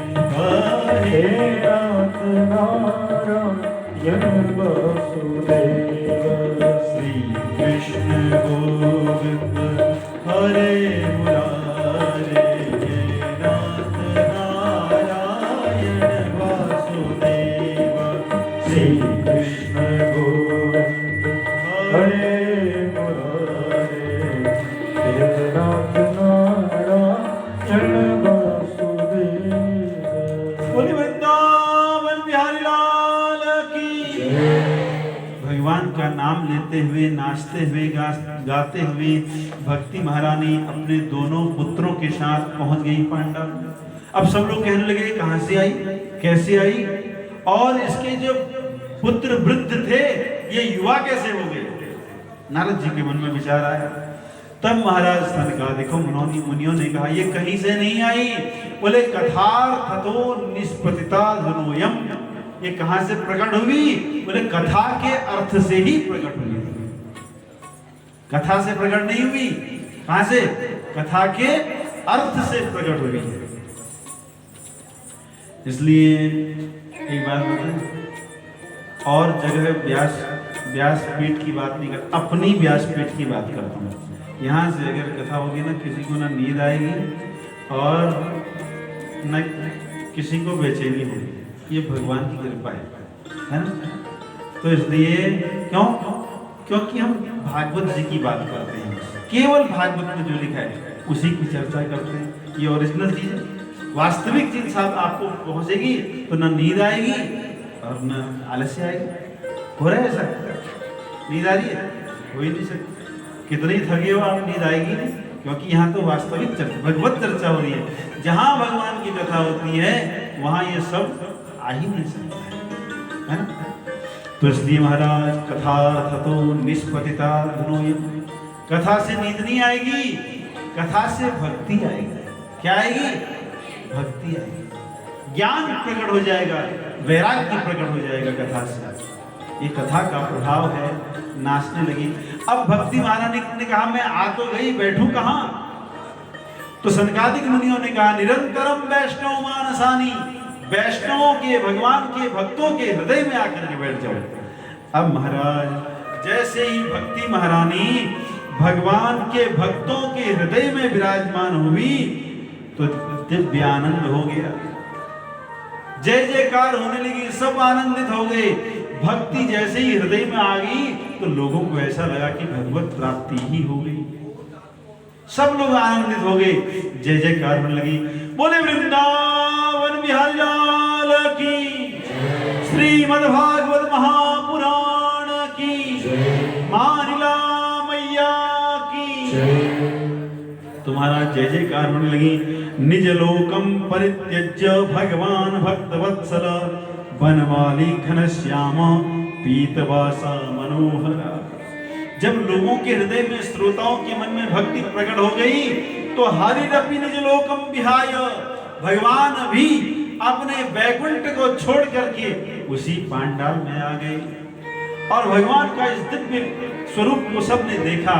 हे नाथ नारायण वासुदेव। श्री कृष्ण गोविंद हरे मुरारे, हे नाथ नारायण वासुदेव। श्री कृष्ण गोविंद हरे मुरारे, हे नाथ नारायण वासुदेव। भगवान का नाम लेते हुए, नाचते हुए, गाते हुए भक्ति महारानी अपने दोनों पुत्रों के साथ पहुंच गई पांडव। अब सब लोग कहने लगे कहां से आई, कैसे आई, और इसके जो पुत्र वृद्ध थे ये युवा कैसे हो गए। नारद जी के मन में विचार आया। तब महाराज सनकादिकों मुनियों ने कहा ये कहीं से नहीं आई। बोले कथार्थतो निष्पतिता धनोयम, ये कहां से प्रकट हुई। बोले कथा के अर्थ से ही प्रकट हुई, कथा से प्रकट नहीं हुई। कहां से, कथा के अर्थ से प्रकट हुई। इसलिए एक बात बताएं, और जगह व्यासपीठ की बात नहीं कर, अपनी व्यासपीठ की बात करता हूँ। यहाँ से अगर कथा होगी ना, किसी को ना नींद आएगी और न किसी को बेचैनी होगी। ये भगवान की कृपा है ना। तो इसलिए क्योंकि हम भागवत जी की बात करते हैं, केवल भागवत में जो लिखा है उसी की चर्चा करते हैं। ये ओरिजिनल चीज है, वास्तविक चीज साहब आपको पहुंचेगी तो न नींद आएगी और न आलस्य आएगी। हो रहा है ऐसा, नींद आ रही है, हो ही नहीं सकती। कितनी थके हो आप, नींद आएगी नहीं, क्योंकि यहाँ तो वास्तविक चर्चा, भगवत चर्चा हो रही है। जहाँ भगवान की कथा होती है वहाँ ये सब आ ही नहीं सकता है ना। तो इसलिए महाराज कथा थतो निष्पतिता धनोयम, कथा से नींद नहीं आएगी, कथा से भक्ति आएगी। क्या आएगी, भक्ति आएगी, ज्ञान प्रकट हो जाएगा, वैराग्य प्रकट हो जाएगा कथा से। ये कथा का प्रभाव है। नाचने लगी। अब भक्ति महारानी ने कहा मैं आ तो गई, बैठूं कहां। तो सनकादिक मुनियों ने कहा निरंतरम वैष्णव मानसानी, वैष्णवों के, भगवान के भक्तों के हृदय में आकर के बैठ जाओ। अब महाराज जैसे ही भक्ति महारानी भगवान के भक्तों के हृदय में विराजमान हुई तो दिव्य आनंद हो गया, जय जयकार होने लगी, सब आनंदित हो गए। भक्ति जैसे ही हृदय में आ गई तो लोगों को ऐसा लगा कि भगवत प्राप्ति ही हो गई। सब लोग आनंदित हो गए, जय जयकार होने लगी। बोले वृंदावन बिहारी लाल की, श्रीमद् भागवत महापुराण की, मानिला मैया की। तुम्हारा जय जयकार होने लगी। निज लोकम परित्यज्य भगवान भक्तवत्सल, बनमाली घनश्याम पीतवासा मनोहरा। जब लोगों के हृदय में, श्रोताओं के मन में भक्ति प्रकट हो गई तो हरिरपि निज लोकम विहाय, भगवान भी अपने वैकुंठ को छोड़ करके उसी पांडाल में आ गए। और भगवान का इस दिव्य स्वरूप को सबने देखा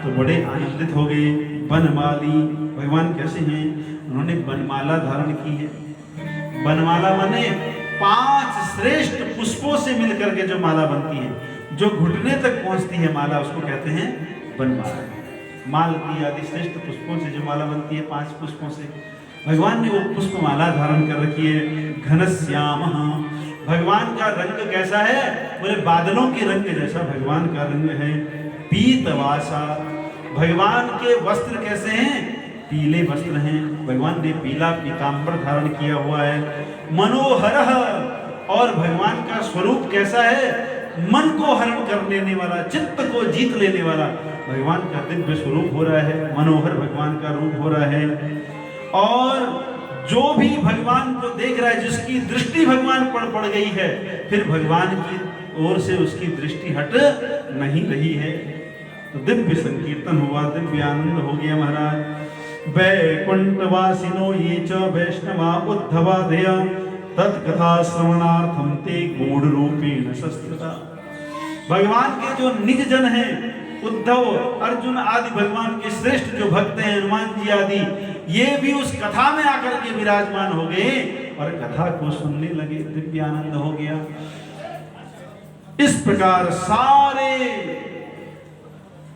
तो बड़े आनंदित हो गए। बनमाली, भगवान कैसे हैं, उन्होंने बनमाला धारण की है। बनमाला माने 5 श्रेष्ठ पुष्पों से मिलकर के जो माला बनती है, जो घुटने तक पहुंचती है माला, उसको कहते हैं बनमाला। मालती आदि श्रेष्ठ पुष्पों से जो माला बनती है, 5 पुष्पों से, भगवान ने वो पुष्प माला धारण कर रखी है। घनश्याम, भगवान का रंग कैसा है, बोले बादलों के रंग जैसा भगवान का रंग है। पीतवासा, भगवान के वस्त्र कैसे हैं, पीले वस्त्र हैं, भगवान ने पीला पीतांबर धारण किया हुआ है। मनोहर, और भगवान का स्वरूप कैसा है, मन को हरण कर लेने वाला, चित्त को जीत लेने वाला भगवान का दिव्य स्वरूप हो रहा है। मनोहर भगवान का रूप हो रहा है। और जो भी भगवान को देख रहा है, जिसकी दृष्टि भगवान पर पड़ गई है, फिर भगवान की ओर से उसकी दृष्टि हट नहीं रही है। तो दिव्य संकीर्तन हुआ, दिव्य आनंद हो गया महाराज। वैकुंठवासिनो ये च वैष्णवा उद्धवादया, तत्कथा श्रवणार्थम ते गूढ़ रूपेण संस्थिता। भगवान के जो निज जन हैं, उद्धव, अर्जुन आदि भगवान के श्रेष्ठ जो भक्त हैं, हनुमान जी आदि, ये भी उस कथा में आकर के विराजमान हो गए और कथा को सुनने लगे। दिव्य आनंद हो गया। इस प्रकार सारे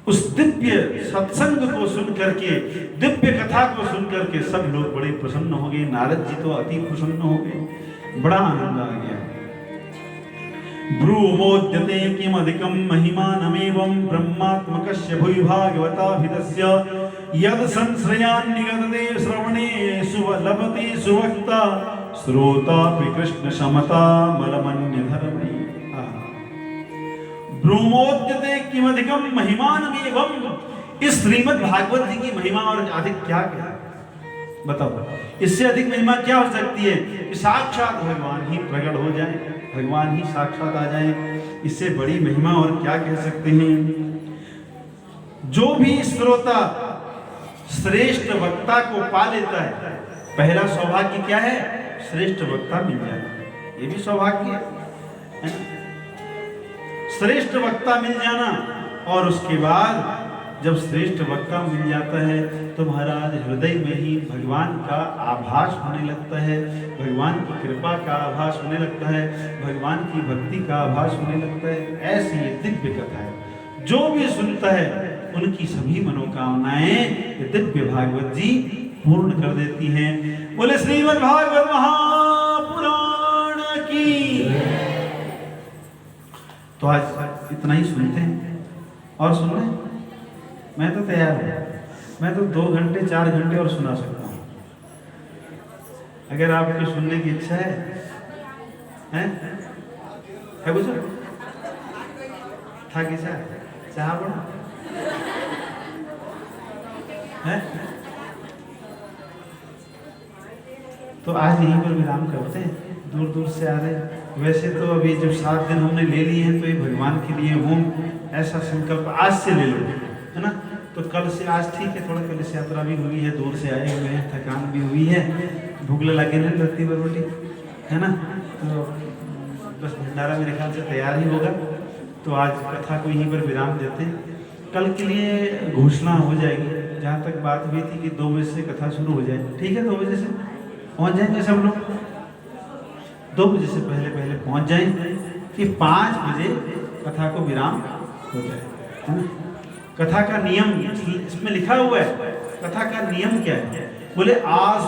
उस दिव्य सत्संग को सुन करके, दिव्य कथा को सुन करके सब लोग बड़े प्रसन्न हो गए। नारद जी तो अति प्रसन्न हो गए, बड़ा आनंद आ गया। ब्रूमोद्यते किमधिकं महिमानमेवं ब्रह्मात्मकस्य भुवि भागवताभिधस्य, यद संश्रयान्निगतते श्रवणे सुलभते सुवक्ता, श्रोतापि कृष्ण समता मलमन्यधर्मे। ब्रूमोद्यते किमधिकम महिमानमेवम्। इस श्रीमद् भागवत जी की महिमा और अधिक क्या क्या, बताओ इससे अधिक महिमा क्या हो सकती है कि साक्षात भगवान ही प्रकट हो जाए, भगवान ही साक्षात आ जाए। इससे बड़ी महिमा और क्या कह सकते हैं। जो भी श्रोता श्रेष्ठ वक्ता को पा लेता है, पहला सौभाग्य क्या है, श्रेष्ठ वक्ता मिल जाना, ये भी सौभाग्य है ना? श्रेष्ठ वक्ता मिल जाना, और उसके बाद जब श्रेष्ठ वक्ता मिल जाता है तो महाराज हृदय में ही भगवान का आभास होने लगता है, भगवान की कृपा का आभास होने लगता है, भगवान की भक्ति का आभास होने लगता है। ऐसी ये दिव्य कथा है, जो भी सुनता है उनकी सभी मनोकामनाएं ये दिव्य भागवत जी पूर्ण कर देती हैं। बोले श्रीमद् भागवत महापुराण की। तो आज इतना ही सुनते हैं, और सुन रहे हैं, मैं तो तैयार हूं, मैं तो 2 घंटे 4 घंटे और सुना सकता हूं, अगर आपको सुनने की इच्छा है कुछ था कि चाह बड़ा है। तो आज यहीं पर विराम करते हैं, दूर दूर से आ रहे हैं। वैसे तो अभी जब 7 दिन हमने ले लिए हैं तो ये भगवान के लिए होम, ऐसा संकल्प आज से ले लो, है ना। तो कल से, आज ठीक है थोड़ा कल से यात्रा भी हुई है, दूर से आए हुए हैं, थकान भी हुई है, भूख लगे नहीं लगती रोटी, है ना। तो बस भंडारा मेरे ख्याल से तैयार ही होगा। तो आज कथा को यहीं पर विराम देते हैं। कल के लिए घोषणा हो जाएगी, जहाँ तक बात हुई थी कि 2 बजे से कथा शुरू हो जाए, ठीक है 2 बजे से पहुँच जाएंगे सब लोग, 2 बजे से पहले पहले पहुँच जाएंगे कि 5 बजे कथा को विराम हो जाए, है ना। कथा का नियम इसमें लिखा हुआ है, कथा का नियम क्या है, बोले आज